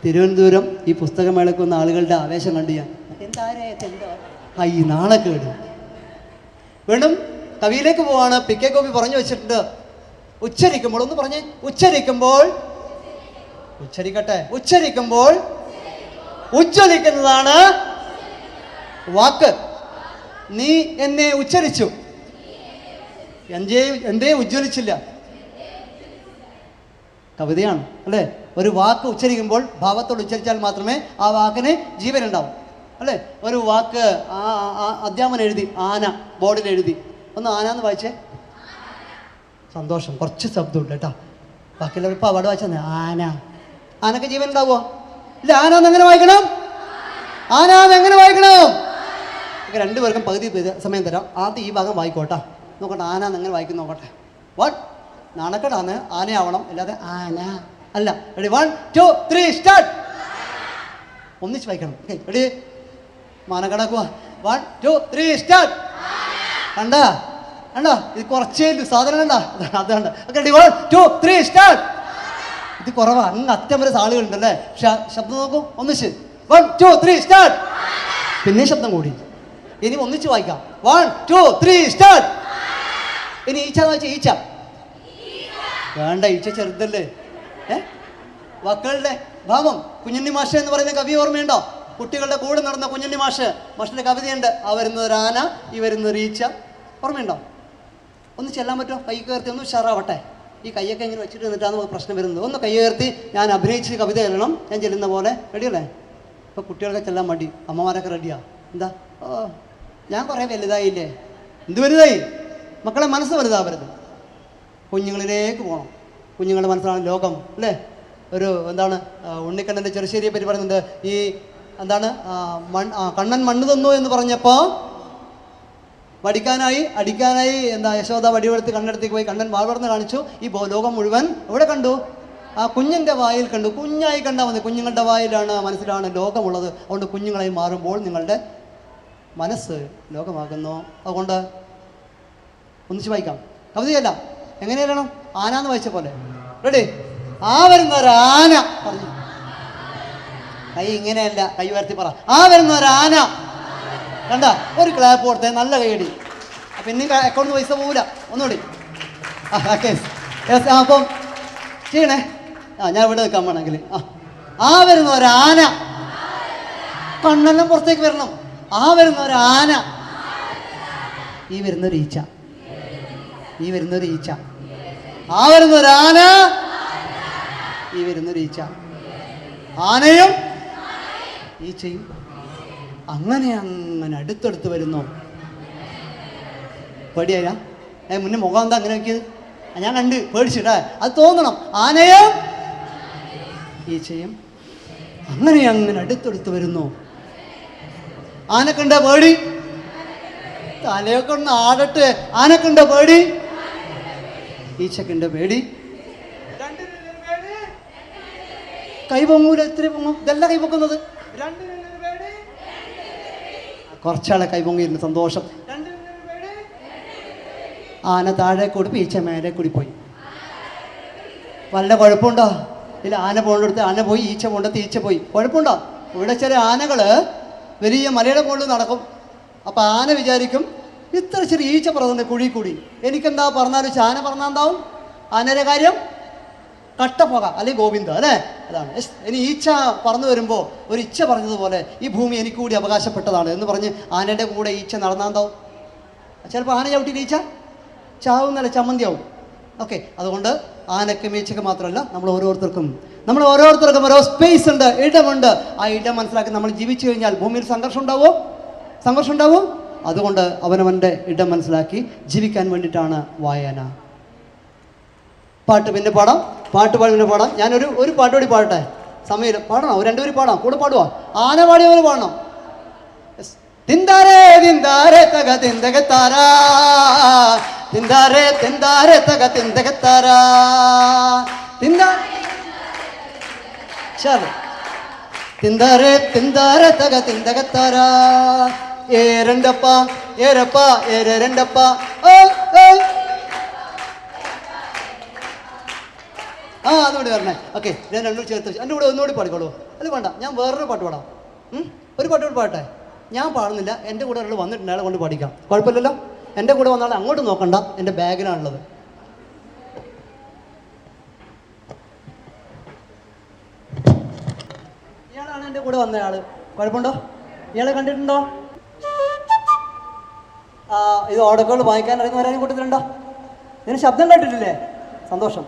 തിരുവനന്തപുരം ഈ പുസ്തകമേളയ്ക്ക് വന്ന ആളുകളുടെ ആവേശം കണ്ടു ഞാൻ. ഈ നാണക്കേട്. വീണ്ടും കവിയിലേക്ക് പോവാണ്. പി കെ ഗോപി പറഞ്ഞു വെച്ചിട്ടുണ്ട്, ഉച്ചരിക്കുമ്പോൾ ഒന്ന് പറഞ്ഞേ, ഉച്ചരിക്കുമ്പോൾ, ഉച്ചരിക്കട്ടെ, ഉച്ചരിക്കുമ്പോൾ ഉജ്ജ്വലിക്കുന്നതാണ് വാക്ക്. നീ എന്നെ ഉച്ചരിച്ചു, എന്തേ ഉജ്ജ്വലിച്ചില്ല. കവിതയാണ് അല്ലേ? ഒരു വാക്ക് ഉച്ചരിക്കുമ്പോൾ ഭാവത്തോട് ഉച്ചരിച്ചാൽ മാത്രമേ ആ വാക്കിന് ജീവനുണ്ടാവും അല്ലേ? ഒരു വാക്ക് അധ്യാപനം എഴുതി, ആന ബോർഡിൽ എഴുതി, ഒന്ന് ആന എന്ന് വായിച്ചേ. സന്തോഷം, കുറച്ച് ശബ്ദമുണ്ട് കേട്ടോ. ബാക്കിയുള്ളവർ ഇപ്പോൾ അവിടെ വായിച്ചാൽ ആന, ആനക്ക് ജീവൻ ഉണ്ടാവുമോ? ഇല്ല. ആനാന്ന് എങ്ങനെ വായിക്കണം? ആനാന്ന് എങ്ങനെ വായിക്കണം? രണ്ടുപേർക്കും പകുതി സമയം തരാം. ആദ്യം ഈ ഭാഗം വായിക്കോട്ടെ, നോക്കട്ടെ ആനാന്ന് എങ്ങനെ വായിക്കും നോക്കട്ടെ. വാട്ട് നാണക്കെടാന്ന് ആനയാവണം, അല്ലാതെ ആന അല്ല. Ready, 1 2 3 start. ഒന്നിച്ച് വായിക്കണം. Okay, ready? മാനക്കടാക്കുക. 1 2 3 സ്റ്റാർട്ട്. കണ്ടാ കണ്ടോ? ഇത് കുറച്ചേ സാധനം കണ്ട, അത് കണ്ട. Okay, ready, 1 2 3 start. ഇത് കുറവാ, അങ്ങ് അറ്റം വരെ ആളുകളുണ്ടല്ലേ. ശബ്ദം നോക്കൂ, ഒന്നിച്ച് 1 2 3 സ്റ്റാർട്ട്. പിന്നെ ശബ്ദം കൂടി. ഇനി ഒന്നിച്ച് വായിക്കാം. 1 2 3 സ്റ്റാർട്ട്. ഇനി ഈച്ച എന്ന് വായിച്ചാൽ ഈച്ച വേണ്ട, ഈച്ച ചെറുതല്ലേ. മക്കളുടെ ഭാവം. കുഞ്ഞുണ്ണി മാഷ എന്ന് പറയുന്ന കവി ഓർമ്മയുണ്ടോ? കുട്ടികളുടെ കൂടെ നടന്ന കുഞ്ഞുണ്ണി മാഷിന്റെ കവിതയുണ്ട്. ആ വരുന്നൊരു ആന, ഈ വരുന്നൊരു ഈച്ച. ഓർമ്മയുണ്ടോ? ഒന്ന് ചെല്ലാൻ പറ്റുമോ? കൈ കയർത്തി ഒന്ന് ഉഷാറാവട്ടെ. ഈ കൈയൊക്കെ ഇങ്ങനെ വെച്ചിട്ട് നിന്നിട്ടാണ് നമുക്ക് പ്രശ്നം വരുന്നത്. ഒന്ന് കൈ കയർത്തി ഞാൻ അഭിനയിച്ച് കവിത എഴുതണം, ഞാൻ ചെല്ലുന്ന പോലെ. റെഡിയല്ലേ? ഇപ്പോൾ കുട്ടികളൊക്കെ ചെല്ലാൻ മടി, അമ്മമാരൊക്കെ റെഡിയാ. എന്താ? ഞാൻ കുറേ വലുതായില്ലേ? എന്ത് വലുതായി? മക്കളെ മനസ്സ് വലുതാവരുത്, കുഞ്ഞുങ്ങളിലേക്ക് പോകണം. കുഞ്ഞുങ്ങളുടെ മനസ്സിലാണ് ലോകം അല്ലേ? ഒരു എന്താണ് ഉണ്ണിക്കണ്ണൻ്റെ ചെറുശ്ശേരിയെ പറ്റി പറയുന്നുണ്ട്. ഈ എന്താണ് കണ്ണൻ മണ്ണ് തന്നു എന്ന് പറഞ്ഞപ്പോൾ അടിക്കാനായി എന്താ യശോദ വടിവെടുത്ത് കണ്ണെടുത്തേക്ക് പോയി. കണ്ണൻ വാൾവർന്ന് കാണിച്ചു. ഈ ലോകം മുഴുവൻ എവിടെ കണ്ടു? ആ കുഞ്ഞിൻ്റെ വായിൽ കണ്ടു. കുഞ്ഞായി കണ്ടാൽ മതി. കുഞ്ഞുങ്ങളുടെ വായിലാണ്, മനസ്സിലാണ് ലോകമുള്ളത്. അതുകൊണ്ട് കുഞ്ഞുങ്ങളായി മാറുമ്പോൾ നിങ്ങളുടെ മനസ്സ് ലോകമാകുന്നു. അതുകൊണ്ട് ഒന്നിച്ച് വായിക്കാം. കവിതയല്ല, എങ്ങനെ എഴുതണം? ആനാന്ന് വായിച്ച പോലെ. റെഡി? ആ വരുന്നൊരാന പറഞ്ഞു. കൈ ഇങ്ങനെയല്ല, കൈ ഉയർത്തി പറ. ആ വരുന്നൊരാന. കണ്ട? ഒരു ക്ലാപ്പ് കൊടുത്തേ, നല്ല കൈയടി. പിന്നെ അക്കൗണ്ട് പൈസ പോവില്ല. ഒന്നുകൂടി. അപ്പം ചെയ്യണേ. ഞാൻ ഇവിടെ നിൽക്കാൻ വേണമെങ്കിൽ. ആ വരുന്നൊരാന. കണ്ണെല്ലാം പുറത്തേക്ക് വരണം. ആ വരുന്നൊരാന. ഈ വരുന്നൊരു ഈച്ച. ഈ വരുന്നൊരു ഈച്ച. ആ വരുന്നൊരാന. ഈ വരുന്നൊരു ഈച്ച. ആനയും ഈച്ചയും അങ്ങനെ അടുത്തടുത്ത് വരുന്നു. പേടിയായ മുന്നേ മുഖം എന്താ അങ്ങനെ നോക്കിയത്? ഞാൻ കണ്ട് പേടിച്ചിട്ടേ, അത് തോന്നണം. ആനയും ഈച്ചയും അങ്ങനെ അടുത്തടുത്ത് വരുന്നു. ആനക്കുണ്ട പേടി? തലയൊക്കെ ഒന്ന് ആടട്ടെ. ആനക്കുണ്ട പേടി? ഈച്ചക്കുണ്ട പേടി? കൈ പൊങ്ങൂല. എത്ര പൊങ്ങും? ഇതല്ല കൈ പൊക്കുന്നത്. കുറച്ചാളെ കൈ പൊങ്ങിയിരുന്നു. സന്തോഷം. ആന താഴെ കൂടി ഈച്ച മേലെ കൂടി പോയി. വല്ല കുഴപ്പമുണ്ടോ? ഇല്ല. ആന പോകേണ്ടടുത്ത് ആന പോയി, ഈച്ച പോകേണ്ടത് ഈച്ച പോയി. കുഴപ്പമുണ്ടോ? ഇവിടെ ചില ആനകൾ വലിയ മലയുടെ മുകളിൽ നടക്കും. അപ്പം ആന വിചാരിക്കും ഇത്ര ചെറിയ ഈച്ച പറന്നുണ്ട് കുഴി കൂടി, എനിക്കെന്താ പറഞ്ഞാലും ആന പറഞ്ഞാൽ എന്താവും? ആനയുടെ കാര്യം കട്ടപ്പോക അല്ലെങ്കിൽ ഗോവിന്ദ അല്ലേ? അതാണ്. ഇനി ഈച്ച പറന്നു വരുമ്പോൾ ഒരു ഇച്ച പറഞ്ഞതുപോലെ ഈ ഭൂമി എനിക്ക് കൂടി അവകാശപ്പെട്ടതാണ് എന്ന് പറഞ്ഞ് ആനയുടെ കൂടെ ഈച്ച നടന്നാന്താവും? ചിലപ്പോൾ ആന ചവിട്ടിയിൽ ഈച്ച ചാവുന്നല്ല, ചമ്മന്തിയാവും. ഓക്കെ, അതുകൊണ്ട് ആനക്കും ഈച്ചക്ക് മാത്രമല്ല നമ്മൾ ഓരോരുത്തർക്കും ഓരോ സ്പേസ് ഉണ്ട്, ഇടമുണ്ട്. ആ ഇടം മനസ്സിലാക്കി നമ്മൾ ജീവിച്ചു കഴിഞ്ഞാൽ ഭൂമിയിൽ സംഘർഷം ഉണ്ടാവും. അതുകൊണ്ട് അവനവൻ്റെ ഇടം മനസ്സിലാക്കി ജീവിക്കാൻ വേണ്ടിയിട്ടാണ് വായന. പാട്ട് പിന്നെ പാടാം. ഞാനൊരു പാട്ട് കൂടി പാടട്ടെ. സമയം പാടണം. ഒരു രണ്ടുപേരും പാടാം. കൂടെ പാടുവാ. ആന പാടിയ പോലെ പാടണം. തിന്താരേ തിന്താരേ തക തിന്തകത്താരാ, തിന്താരേ തിന്താരേ തക തിന്തകത്താരാ, തിന്താരേ തിന്താരേ തക തിന്തകത്താരാ, ഏരണ്ടപ്പ ഏരപ്പ ഏരണ്ടപ്പ. അതുകൂടി വരണേ. ഓക്കെ, ഞാൻ രണ്ടും ചേർത്ത് വെച്ചു. എൻ്റെ കൂടെ ഒന്നുകൂടി പാടിക്കോളൂ. അല്ല വേണ്ട, ഞാൻ വേറൊരു പാട്ട് പാടാം. ഒരു പാട്ട് കൂടി പാടട്ടെ. ഞാൻ പാടുന്നില്ല, എൻ്റെ കൂടെ ഒരാൾ വന്നിട്ടുണ്ട്, അയാളെ കൊണ്ട് പാടിക്കാം. കുഴപ്പമില്ലല്ലോ. എൻ്റെ കൂടെ വന്നാൽ അങ്ങോട്ട് നോക്കണ്ട, എൻ്റെ ബാഗിലാണുള്ളത്. ഇയാളാണ് എൻ്റെ കൂടെ വന്നയാള്. കുഴപ്പമുണ്ടോ? ഇയാളെ കണ്ടിട്ടുണ്ടോ? ഇത് ഓടക്കുകൾ വായിക്കാൻ അറിയുന്നവരാരും കൂട്ടത്തിലുണ്ടോ? ഇതിന് ശബ്ദം കേട്ടിട്ടില്ലേ? സന്തോഷം.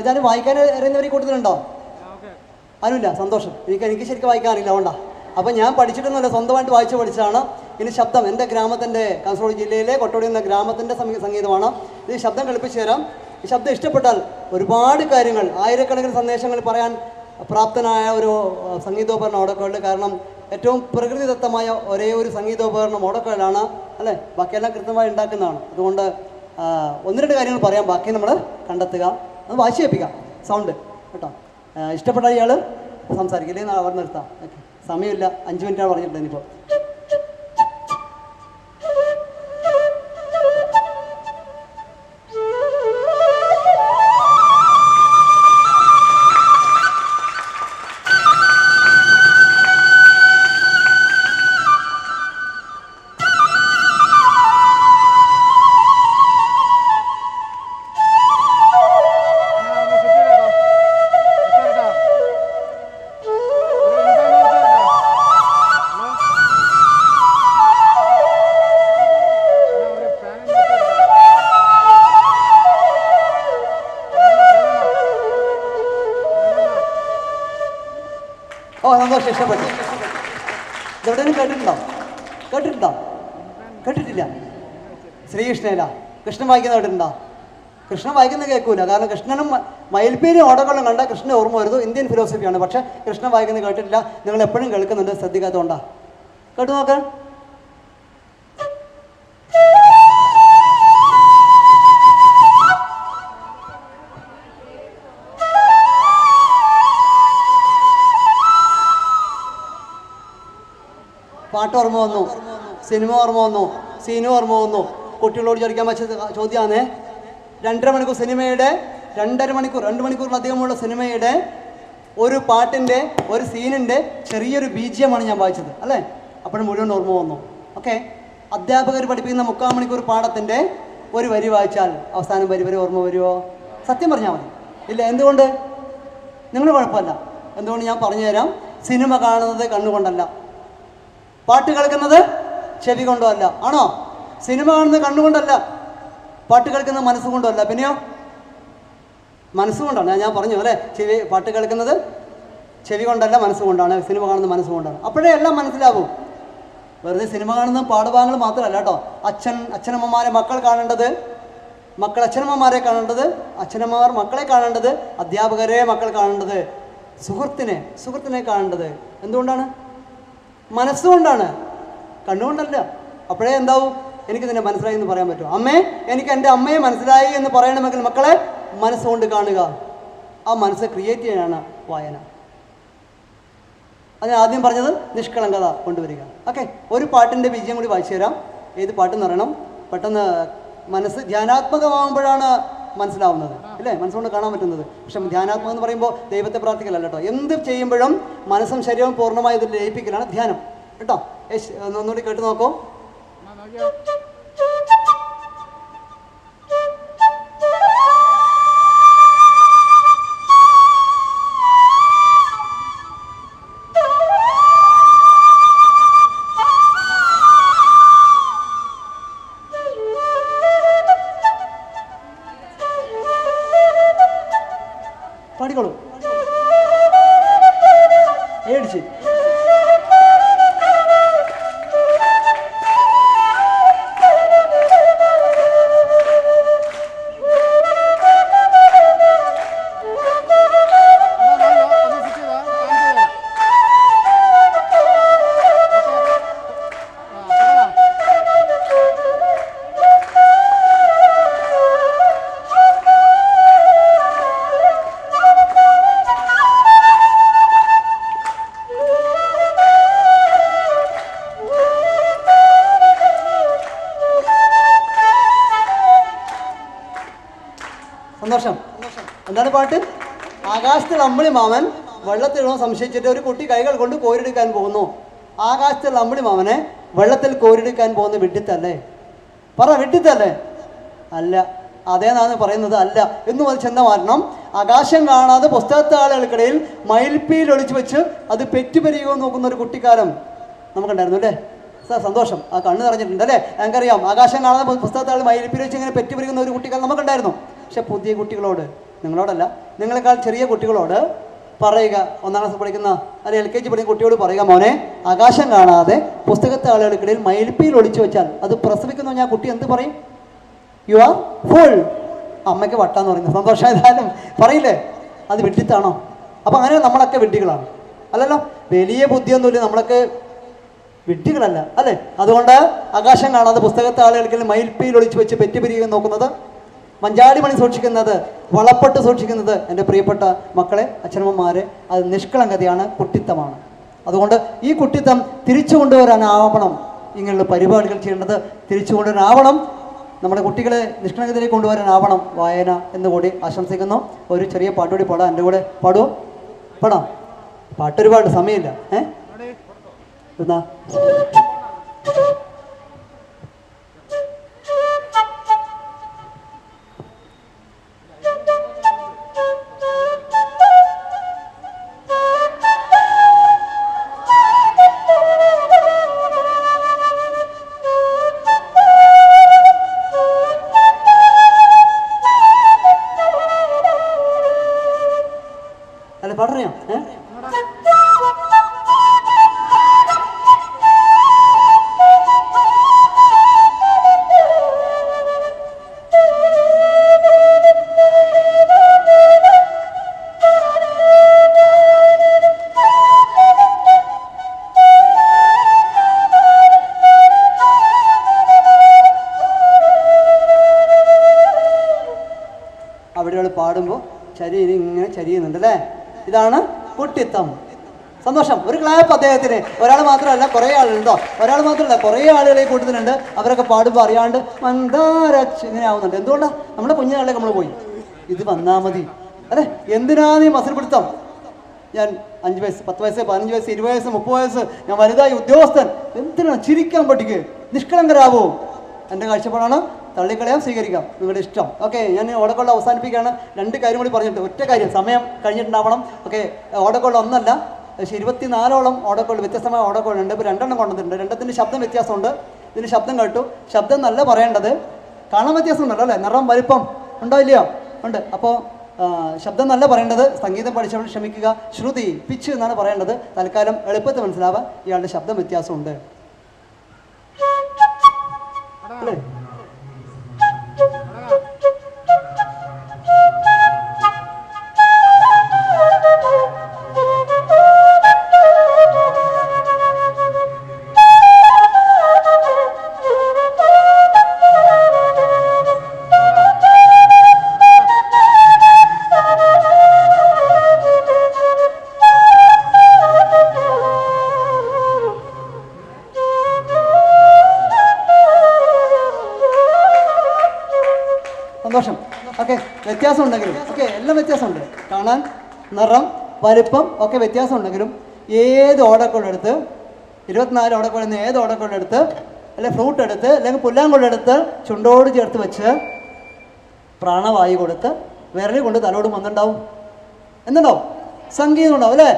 ഏതായാലും വായിക്കാൻ അറിയുന്നവർ കൂട്ടത്തിലുണ്ടോ? ആരുമില്ല. സന്തോഷം. എനിക്ക് ശരിക്കും വായിക്കാൻ അറിയില്ല, അതുകൊണ്ടാ. അപ്പം ഞാൻ പഠിച്ചിട്ടൊന്നുമല്ല, സ്വന്തമായിട്ട് വായിച്ച് പഠിച്ചതാണ്. ഇനി ശബ്ദം എൻ്റെ ഗ്രാമത്തിൻ്റെ, കാസർഗോഡ് ജില്ലയിലെ കൊട്ടോടി എന്ന ഗ്രാമത്തിൻ്റെ സംഗീതമാണ്. ഇത് ശബ്ദം കളിപ്പിച്ചു തരാം. ഈ ശബ്ദം ഇഷ്ടപ്പെട്ടാൽ ഒരുപാട് കാര്യങ്ങൾ, ആയിരക്കണക്കിന് സന്ദേശങ്ങൾ പറയാൻ പ്രാപ്തനായ ഒരു സംഗീതോപകരണം ഓടക്കുഴൽ. കാരണം ഏറ്റവും പ്രകൃതിദത്തമായ ഒരേ ഒരു സംഗീതോപകരണം ഓടക്കുഴലാണ്, അല്ലേ? ബാക്കിയെല്ലാം കൃത്യമായി ഉണ്ടാക്കുന്നതാണ്. അതുകൊണ്ട് ഒന്ന് രണ്ട് കാര്യങ്ങൾ പറയാം, ബാക്കി നമ്മൾ കണ്ടെത്തുക, അത് വാശിയേൽപ്പിക്കാം. സൗണ്ട് കേട്ടോ. ഇഷ്ടപ്പെട്ട ഇയാൾ സംസാരിക്കില്ലേ? അവർ നിർത്താം. ഓക്കെ, സമയമില്ല, 5 മിനിറ്റാണ് പറഞ്ഞിട്ടുണ്ട്. ഇനിയിപ്പോൾ സന്തോഷം. ഇഷ്ടപ്പെട്ടു. ഇതെവിടെയും കേട്ടിട്ടുണ്ടോ? കേട്ടിട്ടില്ല. ശ്രീകൃഷ്ണയില കൃഷ്ണൻ വായിക്കുന്ന കേട്ടിട്ടുണ്ടോ? കൃഷ്ണൻ വായിക്കുന്ന കേൾക്കൂല. കാരണം കൃഷ്ണനും മയിൽപ്പീലിയും ഓടകളും കണ്ട കൃഷ്ണൻ ഓർമ്മ വരുന്നു. ഇന്ത്യൻ ഫിലോസഫിയാണ്. പക്ഷേ കൃഷ്ണൻ വായിക്കുന്നത് കേട്ടിട്ടില്ല. നിങ്ങൾ എപ്പോഴും കേൾക്കുന്നുണ്ട്, ശ്രദ്ധിക്കാത്തതുകൊണ്ടാ. കേട്ടു നോക്ക്. പാട്ട് ഓർമ്മ വന്നു, സിനിമ ഓർമ്മ വന്നു, സീനും ഓർമ്മ വന്നു. കുട്ടികളോട് ചോദിക്കാൻ പറ്റിയ ചോദ്യമാണ്. 2.5 മണിക്കൂർ സിനിമയുടെ 2 മണിക്കൂറിലധികമുള്ള സിനിമയുടെ ഒരു പാട്ടിൻ്റെ, ഒരു സീനിൻ്റെ ചെറിയൊരു ബീജിയമാണ് ഞാൻ വായിച്ചത്, അല്ലേ? അപ്പോഴും മുഴുവൻ ഓർമ്മ വന്നു. ഓക്കെ. അധ്യാപകർ പഠിപ്പിക്കുന്ന 3/4 മണിക്കൂർ പാഠത്തിൻ്റെ ഒരു വരി വായിച്ചാൽ അവസാനം വരി ഓർമ്മ വരുമോ? സത്യം പറഞ്ഞാൽ മതി. ഇല്ല. എന്തുകൊണ്ട്? നിങ്ങൾ കുഴപ്പമില്ല. എന്തുകൊണ്ട് ഞാൻ പറഞ്ഞു തരാം. സിനിമ കാണുന്നത് കണ്ണുകൊണ്ടല്ല, പാട്ട് കേൾക്കുന്നത് ചെവി കൊണ്ടോ അല്ല. ആണോ? സിനിമ കാണുന്നത് കണ്ണുകൊണ്ടല്ല, പാട്ട് കേൾക്കുന്നത് മനസ്സുകൊണ്ടോ അല്ല. പിന്നെയോ? മനസ്സുകൊണ്ടാണ്. ഞാൻ പറഞ്ഞു അല്ലേ? പാട്ട് കേൾക്കുന്നത് ചെവി കൊണ്ടല്ല, മനസ്സുകൊണ്ടാണ്. സിനിമ കാണുന്നത് മനസ്സുകൊണ്ടാണ്. അപ്പോഴേ എല്ലാം മനസ്സിലാവും. വെറുതെ സിനിമ കാണുന്ന പാഠഭാഗങ്ങൾ മാത്രമല്ല കേട്ടോ. അച്ഛനമ്മമാരെ മക്കൾ കാണേണ്ടത്, മക്കൾ അച്ഛനമ്മമാരെ കാണേണ്ടത്, അച്ഛനമ്മമാർ മക്കളെ കാണേണ്ടത്, അധ്യാപകരെ മക്കൾ കാണേണ്ടത്, സുഹൃത്തിനെ കാണേണ്ടത്. എന്തുകൊണ്ടാണ്? മനസ്സുകൊണ്ടാണ്, കണ്ണുകൊണ്ടല്ല. അപ്പോഴേ എന്താവും? എനിക്ക് നിന്നെ മനസ്സിലായി എന്ന് പറയാൻ പറ്റും. അമ്മേ, എനിക്ക് എൻ്റെ അമ്മയെ മനസ്സിലായി എന്ന് പറയണമെങ്കിൽ മക്കളെ മനസ്സുകൊണ്ട് കാണുക. ആ മനസ്സ് ക്രിയേറ്റ് ചെയ്യാനാണ് വായന. അതിന് ആദ്യം പറഞ്ഞത് നിഷ്കളങ്കത കൊണ്ടുവരിക. ഓക്കെ. ഒരു പാട്ടിൻ്റെ ബീജം കൂടി വായിച്ചു തരാം. ഏത് പാട്ടെന്ന് പറയണം? പെട്ടെന്ന് മനസ്സ് ധ്യാനാത്മകമാകുമ്പോഴാണ് മനസ്സിലാവുന്നത്, അല്ലേ? മനസ്സുകൊണ്ട് കാണാൻ പറ്റുന്നത്. പക്ഷെ ധ്യാനാത്മകം എന്ന് പറയുമ്പോൾ ദൈവത്തെ പ്രാർത്ഥിക്കലല്ല കേട്ടോ. എന്ത് ചെയ്യുമ്പോഴും മനസ്സും ശരീരവും പൂർണ്ണമായി ഇതിൽ ലയിപ്പിക്കലാണ് ധ്യാനം കേട്ടോ. ഒന്നുകൂടി കേട്ട് നോക്കൂ. പാടിക്കോളൂ. ഏടിച്ച് സന്തോഷം. എന്താണ് പാട്ട്? ആകാശത്തിൽ അമ്പിളി മാമൻ വെള്ളത്തിലിടണം സംശയിച്ചിട്ട് ഒരു കുട്ടി കൈകൾ കൊണ്ട് കോരിയെടുക്കാൻ പോകുന്നു. ആകാശത്തിൽ അമ്പിളി മാമനെ വെള്ളത്തിൽ കോരിയെടുക്കാൻ പോകുന്ന വിഡ്ഢിത്തല്ലേ? പറ, വിഡ്ഢിത്തല്ലേ? അല്ല. അതേന്നാണ് പറയുന്നത്. അല്ല എന്ന് ചെന്ന മാറ്റണം. ആകാശം കാണാതെ പുസ്തകത്താളുകൾക്കിടയിൽ മയിൽപ്പീൽ ഒളിച്ചു വെച്ച് അത് പെറ്റുപെരിയുമോ നോക്കുന്ന ഒരു കുട്ടിക്കാലം നമുക്കുണ്ടായിരുന്നു അല്ലേ സാർ? സന്തോഷം, ആ കണ്ണ് നിറഞ്ഞിട്ടുണ്ട് അല്ലേ? ഞങ്ങൾക്കറിയാം ആകാശം കാണാതെ പുസ്തകത്താൾ മയിൽപ്പീൽ വെച്ച് ഇങ്ങനെ പെറ്റുപെരിയുന്ന ഒരു കുട്ടിക്കാലം നമുക്കുണ്ടായിരുന്നു. പക്ഷെ പുതിയ കുട്ടികളോട്, നിങ്ങളോടല്ല, നിങ്ങളെക്കാൾ ചെറിയ കുട്ടികളോട് പറയുക, 1ാം ക്ലാസ് പഠിക്കുന്ന അല്ലെങ്കിൽ LKG പഠിക്കുന്ന കുട്ടിയോട് പറയുക, മോനെ ആകാശം കാണാതെ പുസ്തകത്തെ ആളുകൾക്കിടയിൽ മയിൽപ്പീൽ ഒളിച്ചു വെച്ചാൽ അത് പ്രസവിക്കുന്ന ഞാൻ കുട്ടി എന്ത് പറയും? You are full. അമ്മയ്ക്ക് വട്ടാന്ന് പറയുന്നത് സന്തോഷമായാലും പറയില്ലേ? അത് വിഡ്ഢിത്താണോ? അപ്പം അങ്ങനെ നമ്മളൊക്കെ വിഡ്ഢികളാണ് അല്ലല്ലോ? വലിയ ബുദ്ധിയൊന്നുമില്ല, നമ്മളൊക്കെ വിഡ്ഢികളല്ല അല്ലേ? അതുകൊണ്ട് ആകാശം കാണാതെ പുസ്തകത്തെ ആളുകൾക്കിടയിൽ മയിൽപ്പീൽ ഒളിച്ചു വെച്ച് പെറ്റുപിരിയുക നോക്കുന്നത്, മഞ്ചാടി മണി സൂക്ഷിക്കുന്നത്, വളപ്പെട്ട് സൂക്ഷിക്കുന്നത്, എൻ്റെ പ്രിയപ്പെട്ട മക്കളെ, അച്ഛനമ്മമാരെ, അത് നിഷ്കളങ്കതയാണ്, കുട്ടിത്തമാണ്. അതുകൊണ്ട് ഈ കുട്ടിത്തം തിരിച്ചു കൊണ്ടുവരാനാവണം ഇങ്ങനെയുള്ള പരിപാടികൾ ചെയ്യേണ്ടത്. തിരിച്ചു കൊണ്ടുവരാനാവണം, നമ്മുടെ കുട്ടികളെ നിഷ്കളങ്കതയിലേക്ക് കൊണ്ടുവരാനാവണം വായന എന്നുകൂടി ആശംസിക്കുന്നു. ഒരു ചെറിയ പാട്ടുകൂടി പാടാം, എൻ്റെ കൂടെ പാടുമോ? പാടാം. പാട്ടൊരുപാട് സമയമില്ല. എന്നാ അല്ല പാടറിയാം? അവിടെ പാടുമ്പോൾ ഇങ്ങനെ ചരിയുന്നുണ്ട് അല്ലേ? ഇതാണ് കുട്ടിത്തം. സന്തോഷം. ഒരു ക്ലാപ്പ് അദ്ദേഹത്തിന്. ഒരാൾ മാത്രമല്ല, കുറേ ആളുണ്ടോ? ഒരാൾ മാത്രമല്ല, കുറേ ആളുകളെ കൂട്ടത്തിലുണ്ട്. അവരൊക്കെ പാടുമ്പോൾ അറിയാണ്ട് മന്ദാര ഇങ്ങനെ ആവുന്നുണ്ട്. എന്തുകൊണ്ടാണ്? നമ്മുടെ കുഞ്ഞുനാളിലേക്ക് നമ്മൾ പോയി. ഇത് വന്നാൽ മതി അല്ലേ? എന്തിനാണ് ഈ മസിൽ പിടുത്തം? ഞാൻ 5 വയസ്സ്, 10 വയസ്സ്, 15 വയസ്സ്, 20 വയസ്സ്, 30 വയസ്സ്, ഞാൻ വലുതായി ഉദ്യോഗസ്ഥൻ. എന്തിനാണ്? ചിരിക്കാൻ പഠിക്കുക, നിഷ്കളങ്കരാവോ. എൻ്റെ കാഴ്ചപ്പാടാണ്. തള്ളിക്കളയാം, സ്വീകരിക്കാം, നിങ്ങളുടെ ഇഷ്ടം. ഓക്കെ, ഞാൻ ഓടക്കൊള്ള അവസാനിപ്പിക്കുകയാണ്. 2 കാര്യം കൂടി പറഞ്ഞിട്ട്, ഒറ്റ കാര്യം, സമയം കഴിഞ്ഞിട്ടുണ്ടാവണം. ഓക്കെ, ഓടക്കൊള്ള ഒന്നല്ല, 24ഓളം ഓടക്കൊള്ള, വ്യത്യസ്തമായ ഓടക്കൊള്ളുണ്ട്. ഇപ്പോൾ 2 കൊണ്ടുവന്നിട്ടുണ്ട്. 2ത്തിൻ്റെ ശബ്ദം വ്യത്യാസമുണ്ട്. ഇതിന് ശബ്ദം കേട്ടു. ശബ്ദം നല്ല പറയേണ്ടത്. കാണാൻ വ്യത്യാസം ഉണ്ടല്ലോ അല്ലേ? നിറം വലിപ്പം ഉണ്ടോ ഇല്ലയോ? ഉണ്ട്. അപ്പോൾ ശബ്ദം നല്ല പറയേണ്ടത്. സംഗീതം പഠിച്ചവൾ ക്ഷമിക്കുക, ശ്രുതി, പിച്ച് എന്നാണ് പറയേണ്ടത്. തൽക്കാലം എളുപ്പത്തിൽ മനസ്സിലാവാൻ ഇയാളുടെ ശബ്ദം വ്യത്യാസമുണ്ട് അല്ലേ? സന്തോഷം. ഓക്കെ, വ്യത്യാസം ഉണ്ടെങ്കിലും, ഓക്കെ, എല്ലാം വ്യത്യാസമുണ്ട്. കാണാൻ, നിറം, വലിപ്പം ഒക്കെ വ്യത്യാസം ഉണ്ടെങ്കിലും ഏത് ഓടക്കൊള്ളെടുത്ത്, 24 ഓടക്കൊള്ളുന്ന ഏത് ഓടക്കൊള്ളെടുത്ത്, അല്ലെങ്കിൽ ഫ്രൂട്ട് എടുത്ത്, അല്ലെങ്കിൽ പുല്ലാങ്കൊള്ളെടുത്ത് ചുണ്ടോട് ചേർത്ത് വെച്ച് പ്രാണവായു കൊടുത്ത് വിരൽ കൊണ്ട് തലോട് വന്നിട്ടുണ്ടാവും. എന്നുണ്ടാവും, സംഗീതം ഉണ്ടാവും അല്ലേ?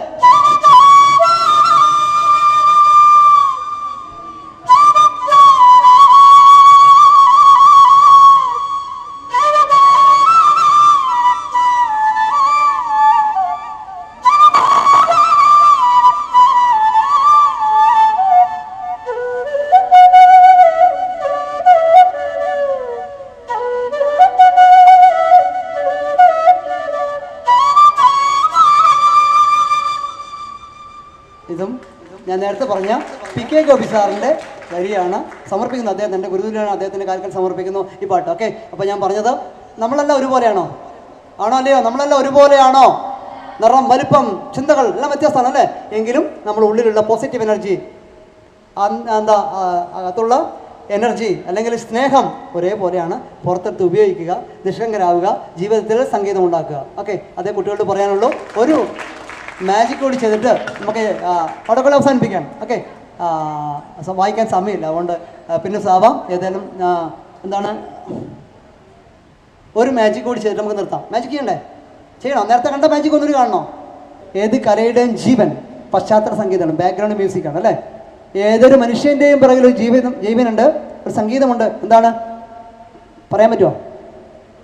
ഇതും ഞാൻ നേരത്തെ പറഞ്ഞ PK ഗോപി സാറിൻ്റെ വരിയാണ് സമർപ്പിക്കുന്നത്. അദ്ദേഹം എൻ്റെ ഗുരുതുല്യനാണ്, അദ്ദേഹത്തിൻ്റെ കാൽക്കൽ സമർപ്പിക്കുന്നു ഈ പാട്ട്. ഓക്കെ, അപ്പോൾ ഞാൻ പറഞ്ഞത്, നമ്മളെല്ലാം ഒരുപോലെയാണോ? ആണോ അല്ലയോ? നമ്മളെല്ലാം ഒരുപോലെയാണോ? നിറം, വലിപ്പം, ചിന്തകൾ എല്ലാം വ്യത്യാസമാണ് അല്ലേ? എങ്കിലും നമ്മുടെ ഉള്ളിലുള്ള പോസിറ്റീവ് എനർജി, എന്താ അകത്തുള്ള എനർജി അല്ലെങ്കിൽ സ്നേഹം ഒരേപോലെയാണ്. പുറത്തെടുത്ത് ഉപയോഗിക്കുക, നിഷ്കളങ്കരാവുക, ജീവിതത്തിൽ സംഗീതം ഉണ്ടാക്കുക. ഓക്കെ, അതേ കുട്ടികളോട് പറയാനുള്ളൂ. ഒരു മാജിക് കൂടി ചെയ്തിട്ട് നമുക്ക് ഓടക്കൊള്ള അവസാനിപ്പിക്കാം. ഓക്കെ, വായിക്കാൻ സമയമില്ല, അതുകൊണ്ട് പിന്നെ സാവാം. ഏതായാലും എന്താണ്, ഒരു മാജിക് കൂടി ചെയ്തിട്ട് നമുക്ക് നിർത്താം. മാജിക് ചെയ്യണ്ടേ? ചെയ്യണോ? നേരത്തെ കണ്ട മാജിക് ഒന്നുകൂടി കാണണോ? ഏത് കലയുടെയും ജീവൻ പശ്ചാത്തല സംഗീതമാണ്, ബാക്ക്ഗ്രൗണ്ട് മ്യൂസിക്കാണ് അല്ലേ? ഏതൊരു മനുഷ്യൻ്റെയും പിറകിൽ ഒരു ജീവനുണ്ട്, ഒരു സംഗീതമുണ്ട്. എന്താണ് പറയാൻ പറ്റുമോ?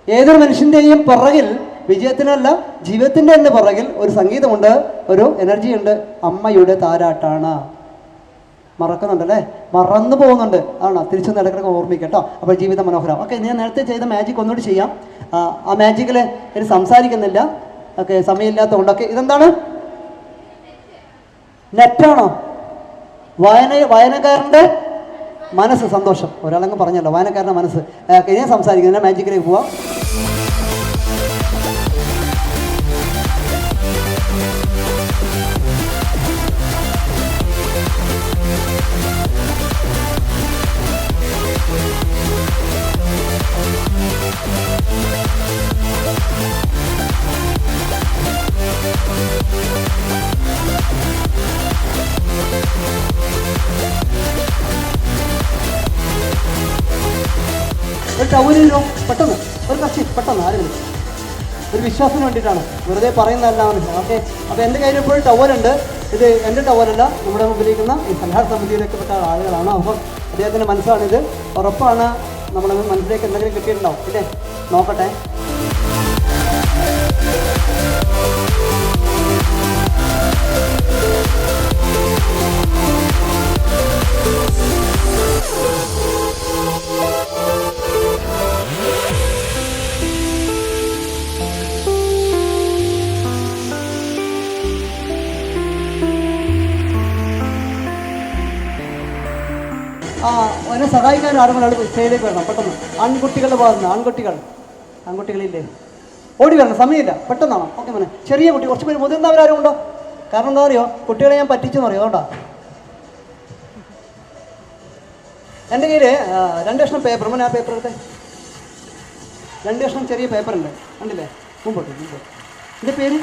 ഏതൊരു മനുഷ്യൻ്റെയും പിറകിൽ, വിജയത്തിനല്ല ജീവിതത്തിൻ്റെ തന്നെ പിറകിൽ ഒരു സംഗീതമുണ്ട്, ഒരു എനർജി ഉണ്ട്. അമ്മയുടെ താരാട്ടാണ്. മറക്കുന്നുണ്ടല്ലേ? മറന്നു പോകുന്നുണ്ട്. ആണോ? തിരിച്ചു നടക്കുന്ന ഓർമ്മിക്കട്ടോ. അപ്പോൾ ജീവിതം മനോഹരം. ഓക്കെ, ഞാൻ നേരത്തെ ചെയ്ത മാജിക് ഒന്നുകൂടി ചെയ്യാം. ആ മാജിക്കിൽ ഇനി സംസാരിക്കുന്നില്ല. ഓക്കെ, സമയമില്ലാത്തതുകൊണ്ട്. ഓക്കെ, ഇതെന്താണ്? നെറ്റാണോ? വായനക്കാരൻ്റെ മനസ്സ്. സന്തോഷം. ഒരാളങ്ങ് പറഞ്ഞല്ലോ, വായനക്കാരൻ്റെ മനസ്സ്. ഞാൻ സംസാരിക്കുന്നത് മാജിക്കിലേക്ക് പോവാം. ഒരു ടൗലിലോ പെട്ടെന്ന് ഒരു കക്ഷി പെട്ടെന്ന് ആരെങ്കിലും ഒരു വിശ്വാസത്തിന് വേണ്ടിയിട്ടാണ്, വെറുതെ പറയുന്നതല്ല മനസ്സിലാവും. ഓക്കെ, അപ്പോൾ എൻ്റെ കയ്യിൽ ഇപ്പോൾ ടവലുണ്ട്. ഇത് എൻ്റെ ടവലല്ല, നമ്മുടെ ഉപയോഗിക്കുന്ന ഈ സലഹ സമിതിയിലൊക്കെ പെട്ട ആളുകളാണ്. അപ്പോൾ അദ്ദേഹത്തിൻ്റെ മനസ്സാണിത്. ഉറപ്പാണ് നമ്മുടെ മനസ്സിലേക്ക് എന്തെങ്കിലും കിട്ടിയിട്ടുണ്ടാവും ഇല്ലേ? നോക്കട്ടെ. അവനെ സഹായിക്കാൻ ആളുകൾ സ്റ്റേജിലേക്ക് വരണം പെട്ടെന്ന്. ആൺകുട്ടികളുടെ ഭാഗത്തുനിന്ന് ആൺകുട്ടികളില്ലേ, ഓടി വരണം, സമയമില്ല, പെട്ടെന്നാണോ? ഓക്കെ മോനെ. ചെറിയ കുട്ടി, കുറച്ച് പേര് മുതിർന്നവരാരും ഉണ്ടോ? കാരണം എന്താ പറയുക, കുട്ടികളെ ഞാൻ പറ്റിച്ചെന്ന് പറയും. അതുകൊണ്ടാ എൻ്റെ കയ്യിൽ 2 കഷ്ണം പേപ്പർ. മോനെ ആ പേപ്പർ എടുത്തേ. 2 കഷ്ണം ചെറിയ പേപ്പറുണ്ട്, കണ്ടില്ലേ? മുമ്പോട്ട്. എൻ്റെ പേര്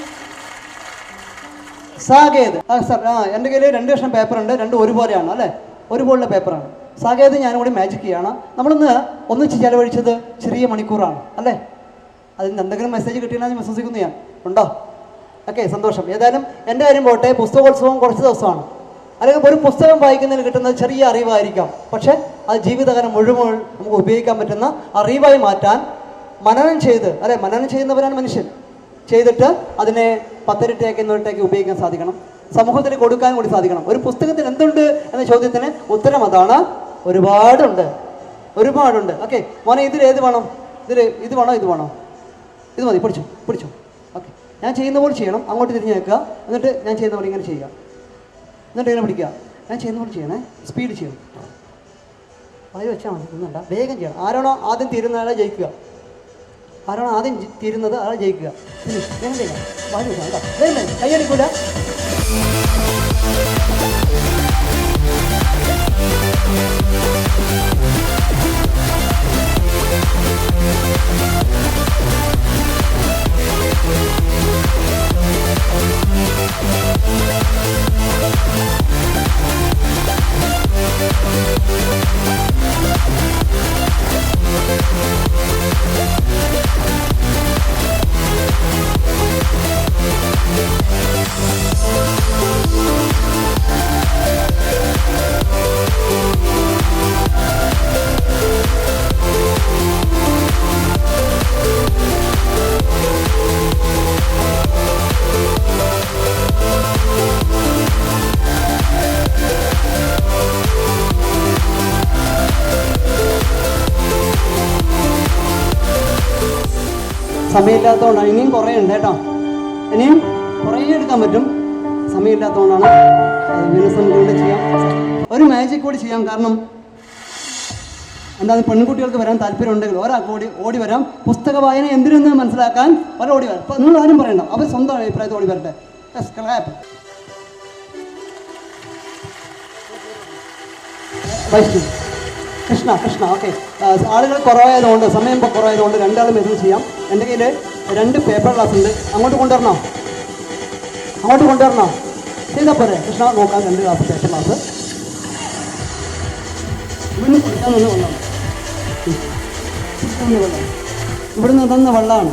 സാകേത്. സാർ, എൻ്റെ കയ്യിൽ 2 കഷ്ണം പേപ്പറുണ്ട്. 2 ഒരുപോലെയാണ് അല്ലേ? ഒരുപോലുള്ള പേപ്പറാണ്. സാകേത് ഞാനും കൂടി മാജിക് ചെയ്യാണ്. നമ്മളിന്ന് ഒന്നിച്ച് ചെലവഴിച്ചത് ചെറിയ മണിക്കൂറാണ് അല്ലേ? അതിന് എന്തെങ്കിലും മെസ്സേജ് കിട്ടിയാൽ വിശ്വസിക്കുന്നു ഞാൻ. ഉണ്ടോ? ഓക്കെ, സന്തോഷം. ഏതായാലും എൻ്റെ കാര്യം പോട്ടെ. പുസ്തകോത്സവം കുറച്ച് ദിവസമാണ്. അല്ലെങ്കിൽ ഒരു പുസ്തകം വായിക്കുന്നതിന് കിട്ടുന്നത് ചെറിയ അറിവായിരിക്കാം, പക്ഷേ അത് ജീവിതകാലം മുഴുവൻ നമുക്ക് ഉപയോഗിക്കാൻ പറ്റുന്ന അറിവായി മാറ്റാൻ മനനം ചെയ്ത്, അല്ലെ, മനനം ചെയ്യുന്നവരാണ് മനുഷ്യൻ, ചെയ്തിട്ട് അതിനെ 10 ഇരട്ടിയാക്കി 100 ഇരട്ടിയാക്കി ഉപയോഗിക്കാൻ സാധിക്കണം. സമൂഹത്തിന് കൊടുക്കാൻ കൂടി സാധിക്കണം. ഒരു പുസ്തകത്തിൽ എന്തുണ്ട് എന്ന ചോദ്യത്തിന് ഉത്തരം അതാണ്. ഒരുപാടുണ്ട്. ഓക്കെ മോനെ, ഇതിൽ ഏത് വേണം? ഇത് വേണോ? ഇത് മതി. പിടിച്ചോ. ഓക്കെ, ഞാൻ ചെയ്യുന്ന പോലെ ചെയ്യണം. അങ്ങോട്ട് തിരിഞ്ഞ് നിൽക്കുക. എന്നിട്ട് ഞാൻ ചെയ്യുന്ന പോലെ ഇങ്ങനെ ചെയ്യുക. എന്നിട്ട് ഇങ്ങനെ പിടിക്കുക. ഞാൻ ചെയ്യുന്ന പോലെ ചെയ്യണേ. സ്പീഡ് ചെയ്യണം. വായി വെച്ചാൽ മതി, ഒന്നുണ്ട. വേഗം ചെയ്യണം. ആരാണോ ആദ്യം തീരുന്ന ആളെ ജയിക്കുക. ആരാണോ ആദ്യം തീരുന്നത് ആളെ ജയിക്കുക. വേഗം ചെയ്യാം. വായി വെച്ചാൽ കേട്ടോ. വേഗം കൈയടിക്കൂല. സമയമില്ലാത്തതുകൊണ്ടാണ്. ഇനിയും കുറേ ഉണ്ട് കേട്ടോ. ഇനിയും കുറേ എടുക്കാൻ പറ്റും. സമയമില്ലാത്തതുകൊണ്ടാണ്. വിനസംഖ്യയോടെ ചെയ്യാം. ഒരു മാജിക് കൂടി ചെയ്യാം. കാരണം എന്താണ്, പെൺകുട്ടികൾക്ക് വരാൻ താല്പര്യം ഉണ്ടെങ്കിൽ ഒരാൾക്ക് ഓടി വരാം. പുസ്തക വായന എന്തിനെന്ന് മനസ്സിലാക്കാൻ ഓടി വരാം. അപ്പം നിങ്ങൾ ആരും പറയണ്ട, അവർ സ്വന്തം അഭിപ്രായത്തിൽ ഓടി വരട്ടെ. കൃഷ്ണ. ഓക്കെ, ആളുകൾ കുറവായതുകൊണ്ട്, സമയം കുറവായതുകൊണ്ട് 2 ആളും മെസ്സേജ് ചെയ്യാം. എൻ്റെ കയ്യിൽ 2 പേപ്പർ ഗ്ലാസ് ഉണ്ട്. അങ്ങോട്ട് കൊണ്ടുവരണോ? ചെയ്താൽ പോരെ? കൃഷ്ണ നോക്കാം. 2 ഗ്ലാസ് പേപ്പർ ഗ്ലാസ് ഇവിടുന്ന് കുടിക്കാൻ നിന്ന് വെള്ളം. ഇവിടുന്ന് തന്ന വെള്ളമാണ്.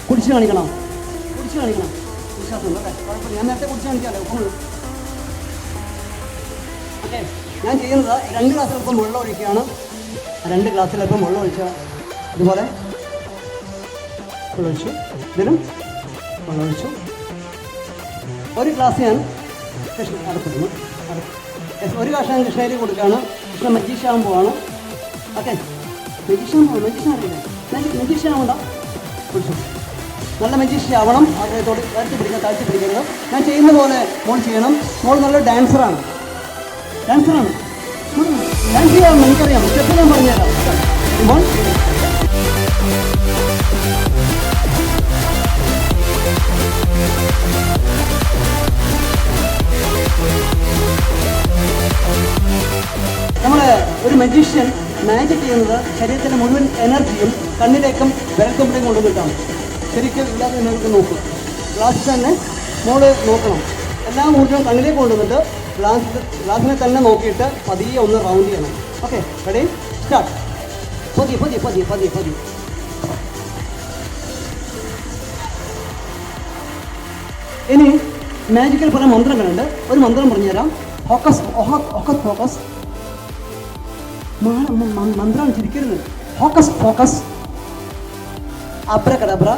കുടിച്ച് കാണിക്കണം. കുടിച്ച് കാണിക്കണം. വിശ്വാസമുണ്ട് അല്ലേ? കുഴപ്പമില്ല, ഞാൻ നേരത്തെ കുടിച്ച് കാണിക്കാമല്ലോ. ഉപ്പുള്ളൂ. ഓക്കെ, ഞാൻ ചെയ്യുന്നത് 2 ഗ്ലാസ്സിലൽപ്പം വെള്ളം ഒഴിക്കുകയാണ്. 2 ഗ്ലാസ്സിലൽപ്പം വെള്ളം ഒഴിച്ച ഇതുപോലെ വെള്ളമൊഴിച്ചു, ഇതിലും വെള്ളമൊഴിച്ചു. 1 ഗ്ലാസ് ഞാൻ കൃഷ്ണ അടുത്തിടുന്നു. ഒരു കഷ്ണം കൃഷ്ണേരി കൊടുക്കുകയാണ്. കൃഷ്ണ മജീഷാകുമ്പോഴാണ്. ഓക്കെ, മജീഷാവണ്ട കുടിച്ചു. നല്ല മജീഷാവണം. അദ്ദേഹത്തോട് താഴ്ത്തി പിടിക്കരുത്. ഞാൻ ചെയ്യുന്ന പോലെ മോൾ ചെയ്യണം. മോൾ നല്ല ഡാൻസറാണ്. ഡാൻസ് ചെയ്യാമെന്ന് എനിക്കറിയാം. സ്റ്റെപ്പ് ഞാൻ പറഞ്ഞുതരാം. മോൾ നമ്മൾ ഒരു മജീഷ്യൻ മാജിക് ചെയ്യുന്നത് ശരീരത്തിൻ്റെ മുഴുവൻ എനർജിയും കണ്ണിലേക്കും വിരൽത്തുമ്പിലേക്കും കൊണ്ടുവന്നിട്ടാണ്. ശരിക്കും ഇല്ലാതെ നിങ്ങൾക്ക് നോക്കും. ഗ്ലാസ്സിൽ തന്നെ മോള് നോക്കണം. എല്ലാ ഊർജ്ജവും കണ്ണിലേക്ക് കൊണ്ടുവന്നിട്ട് ഗ്ലാസ്സിനെ തന്നെ നോക്കിയിട്ട് പതിയെ ഒന്ന് റൗണ്ട് ചെയ്യണം. Okay, ready, start. പതി. ഇനി മാജിക്കൽ പല മന്ത്രങ്ങളുണ്ട്. ഒരു മന്ത്രം പറഞ്ഞുതരാം. Focus focus. മന്ത്രം ചിരിക്കരുത്. ഫോക്കസ്. അബ്രകഡബ്ര.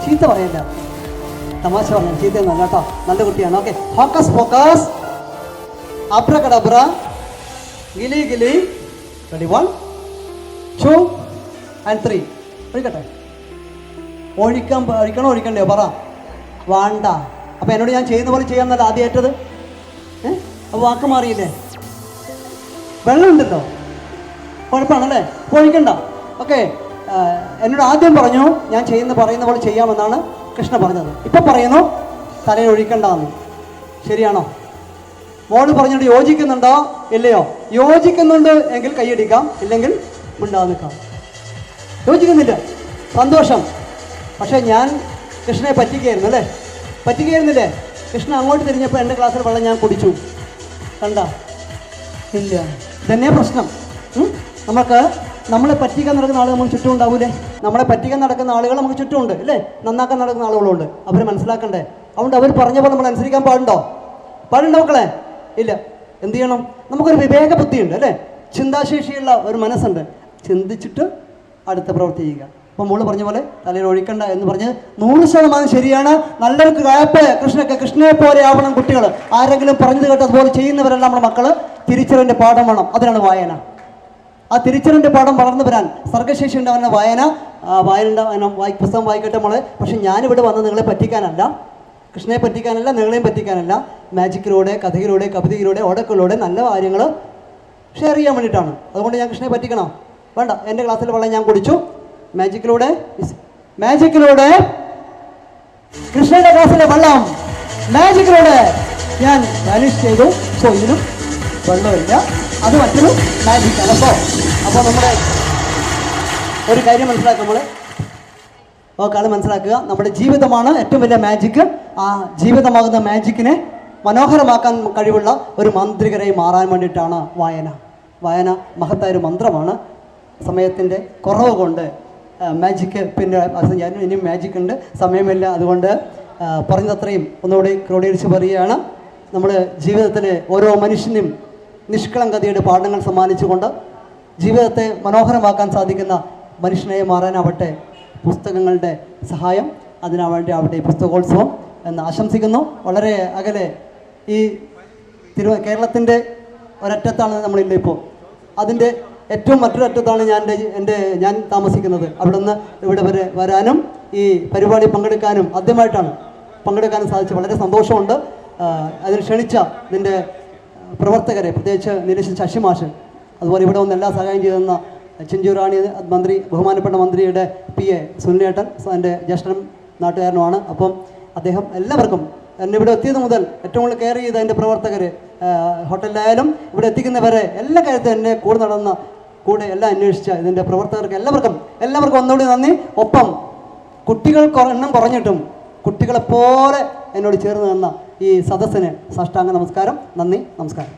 ചീത്ത പറയല്ല, തമാശ പറയാം. ചീത്തയൊന്നുമല്ല കേട്ടോ, നല്ല കുട്ടിയാണ്. Okay, focus. അബ്രകഡബ്ര. ഗിലി. Ready, 1 2 and 3. ഒഴിക്കട്ടെ. ഒഴിക്കണ്ടേ? പറ. വേണ്ട. അപ്പം എന്നോട് ഞാൻ ചെയ്യുന്ന പോലെ ചെയ്യാമെന്നല്ല ആദ്യം ഏറ്റത്. അപ്പോൾ വാക്ക് മാറിയില്ലേ? വെള്ളം ഉണ്ടല്ലോ, കുഴപ്പമാണല്ലേ? ഒഴിക്കണ്ട. ഓക്കെ, എന്നോട് ആദ്യം പറഞ്ഞു ഞാൻ പറയുന്ന പോലെ ചെയ്യാമെന്നാണ് കൃഷ്ണ പറഞ്ഞത്. ഇപ്പം പറയുന്നു തലയിൽ ഒഴിക്കണ്ടെന്ന്. ശരിയാണോ? മോള് പറഞ്ഞോണ്ട് യോജിക്കുന്നുണ്ടോ ഇല്ലയോ? യോജിക്കുന്നുണ്ട് എങ്കിൽ കൈയടിക്കാം, ഇല്ലെങ്കിൽ മിണ്ടാതെ നിൽക്കാം. യോജിക്കുന്നില്ല, സന്തോഷം. പക്ഷേ ഞാൻ കൃഷ്ണയെ പറ്റിക്കുകയായിരുന്നില്ലേ? കൃഷ്ണ അങ്ങോട്ട് തിരിഞ്ഞപ്പോൾ എൻ്റെ ഗ്ലാസ്സിൽ വെള്ളം ഞാൻ കുടിച്ചു. കണ്ട? ഇല്ല. ഇതന്നെ പ്രശ്നം. നമ്മളെ പറ്റിക്കാൻ നടക്കുന്ന ആളുകൾ നമുക്ക് ചുറ്റും ഉണ്ടാവൂലേ? നമ്മളെ പറ്റിക്കാൻ നടക്കുന്ന ആളുകൾ നമുക്ക് ചുറ്റുമുണ്ട് അല്ലേ? നന്നാക്കാൻ നടക്കുന്ന ആളുകളുണ്ട്. അവർ മനസ്സിലാക്കണ്ടേ? അതുകൊണ്ട് അവർ പറഞ്ഞപ്പോൾ നമ്മൾ അനുസരിക്കാൻ പാടുണ്ടോ മക്കളെ? ഇല്ല. എന്ത് ചെയ്യണം? നമുക്കൊരു വിവേക ബുദ്ധിയുണ്ട് അല്ലേ? ചിന്താശേഷിയുള്ള ഒരു മനസ്സുണ്ട്. ചിന്തിച്ചിട്ട് അടുത്ത പ്രവൃത്തി ചെയ്യുക. അപ്പോൾ മോള് പറഞ്ഞ പോലെ തലയിൽ ഒഴിക്കണ്ട എന്ന് പറഞ്ഞ് 100% ശരിയാണ്. നല്ലവർക്ക് കായപ്പ് കൃഷ്ണയെ പോലെ ആവണം കുട്ടികൾ. ആരെങ്കിലും പറഞ്ഞത് കേട്ട് അതുപോലെ ചെയ്യുന്നവരെല്ലാം നമ്മുടെ മക്കൾ തിരിച്ചറിവിൻ്റെ പാഠം വേണം. അതിനാണ് വായന. ആ തിരിച്ചറിവിൻ്റെ പാഠം വളർന്നു വരാൻ സർഗശേഷി ഉണ്ടാവുന്ന വായന പുസ്തകം വായിക്കട്ടെ മോളെ. പക്ഷെ ഞാനിവിടെ വന്ന് നിങ്ങളെ പറ്റിക്കാനല്ല, കൃഷ്ണയെ പറ്റിക്കാനല്ല, നിങ്ങളെയും പറ്റിക്കാനല്ല. മാജിക്കിലൂടെ, കഥയിലൂടെ, കവിതയിലൂടെ, ഓടക്കിലൂടെ നല്ല കാര്യങ്ങൾ ഷെയർ ചെയ്യാൻ വേണ്ടിയിട്ടാണ്. അതുകൊണ്ട് ഞാൻ കൃഷ്ണയെ പറ്റിക്കണം വേണ്ട. എൻ്റെ ക്ലാസ്സിൽ വെള്ളം ഞാൻ കുടിച്ചു. മാജിക്കിലൂടെ കൃഷ്ണയുടെ ക്ലാസ്സിലെ വെള്ളം മാജിക്കിലൂടെ ഞാൻ വാനിഷ് ചെയ്തു. സോ ഇതിനും വെള്ളമില്ല. അത് മറ്റൊരു മാജിക്കാണ്. അപ്പോൾ നമ്മുടെ ഒരു കാര്യം മനസ്സിലാക്കുക. മനസ്സിലാക്കുക, നമ്മുടെ ജീവിതമാണ് ഏറ്റവും വലിയ മാജിക്ക്. ആ ജീവിതമാകുന്ന മാജിക്കിനെ മനോഹരമാക്കാൻ കഴിവുള്ള ഒരു മാന്ത്രികരായി മാറാൻ വേണ്ടിയിട്ടാണ് വായന മഹത്തായൊരു മന്ത്രമാണ്. സമയത്തിൻ്റെ കുറവ് കൊണ്ട് മാജിക്ക് പിന്നെ ഇനിയും മാജിക് ഉണ്ട്, സമയമില്ല. അതുകൊണ്ട് പറഞ്ഞത്രയും ഒന്നുകൂടി ക്രോഡീകരിച്ച് പറയുകയാണ്. നമ്മൾ ജീവിതത്തിൽ ഓരോ മനുഷ്യനും നിഷ്കളങ്കതയുടെ പാഠങ്ങൾ സമ്മാനിച്ചുകൊണ്ട് ജീവിതത്തെ മനോഹരമാക്കാൻ സാധിക്കുന്ന മനുഷ്യനായി മാറാനാവട്ടെ പുസ്തകങ്ങളുടെ സഹായം. അതിനാവേണ്ടി ആവട്ടെ ഈ പുസ്തകോത്സവം എന്ന് ആശംസിക്കുന്നു. വളരെ അകലെ ഈ കേരളത്തിൻ്റെ ഒരറ്റത്താണ് നമ്മളില്ല ഇപ്പോൾ. അതിൻ്റെ ഏറ്റവും മറ്റൊരു അറ്റത്താണ് ഞാൻ താമസിക്കുന്നത്. അവിടെ നിന്ന് ഇവിടെ വരെ വരാനും ഈ പരിപാടി പങ്കെടുക്കാനും ആദ്യമായിട്ടാണ് പങ്കെടുക്കാനും സാധിച്ചു. വളരെ സന്തോഷമുണ്ട്. അതിന് ക്ഷണിച്ച നിൻ്റെ പ്രവർത്തകരെ, പ്രത്യേകിച്ച് നിരീക്ഷിച്ച ശശിമാഷ്, അതുപോലെ ഇവിടെ വന്ന് എല്ലാ സഹായം ചെയ്തെന്ന ചിഞ്ചൂറാണി മന്ത്രി, ബഹുമാനപ്പെട്ട മന്ത്രിയുടെ PA സുനിലേട്ടൻ, എൻ്റെ ജ്യേഷ്ഠനും നാട്ടുകാരനുമാണ്. അപ്പം അദ്ദേഹം എല്ലാവർക്കും എന്നെ ഇവിടെ എത്തിയത് മുതൽ ഏറ്റവും കൂടുതൽ കെയർ ചെയ്ത എൻ്റെ പ്രവർത്തകർ, ഹോട്ടലിലായാലും ഇവിടെ എത്തിക്കുന്നവരെ എല്ലാ കാര്യത്തിലും എന്നെ കൂടെ എല്ലാം അന്വേഷിച്ച ഇതിൻ്റെ പ്രവർത്തകർക്ക് എല്ലാവർക്കും ഒന്നുകൂടി നന്ദി. ഒപ്പം കുട്ടികൾ എണ്ണം കുറഞ്ഞിട്ടും കുട്ടികളെപ്പോലെ എന്നോട് ചേർന്ന് നിന്ന ഈ സദസ്സിന് സാഷ്ടാംഗ നമസ്കാരം. നന്ദി, നമസ്കാരം.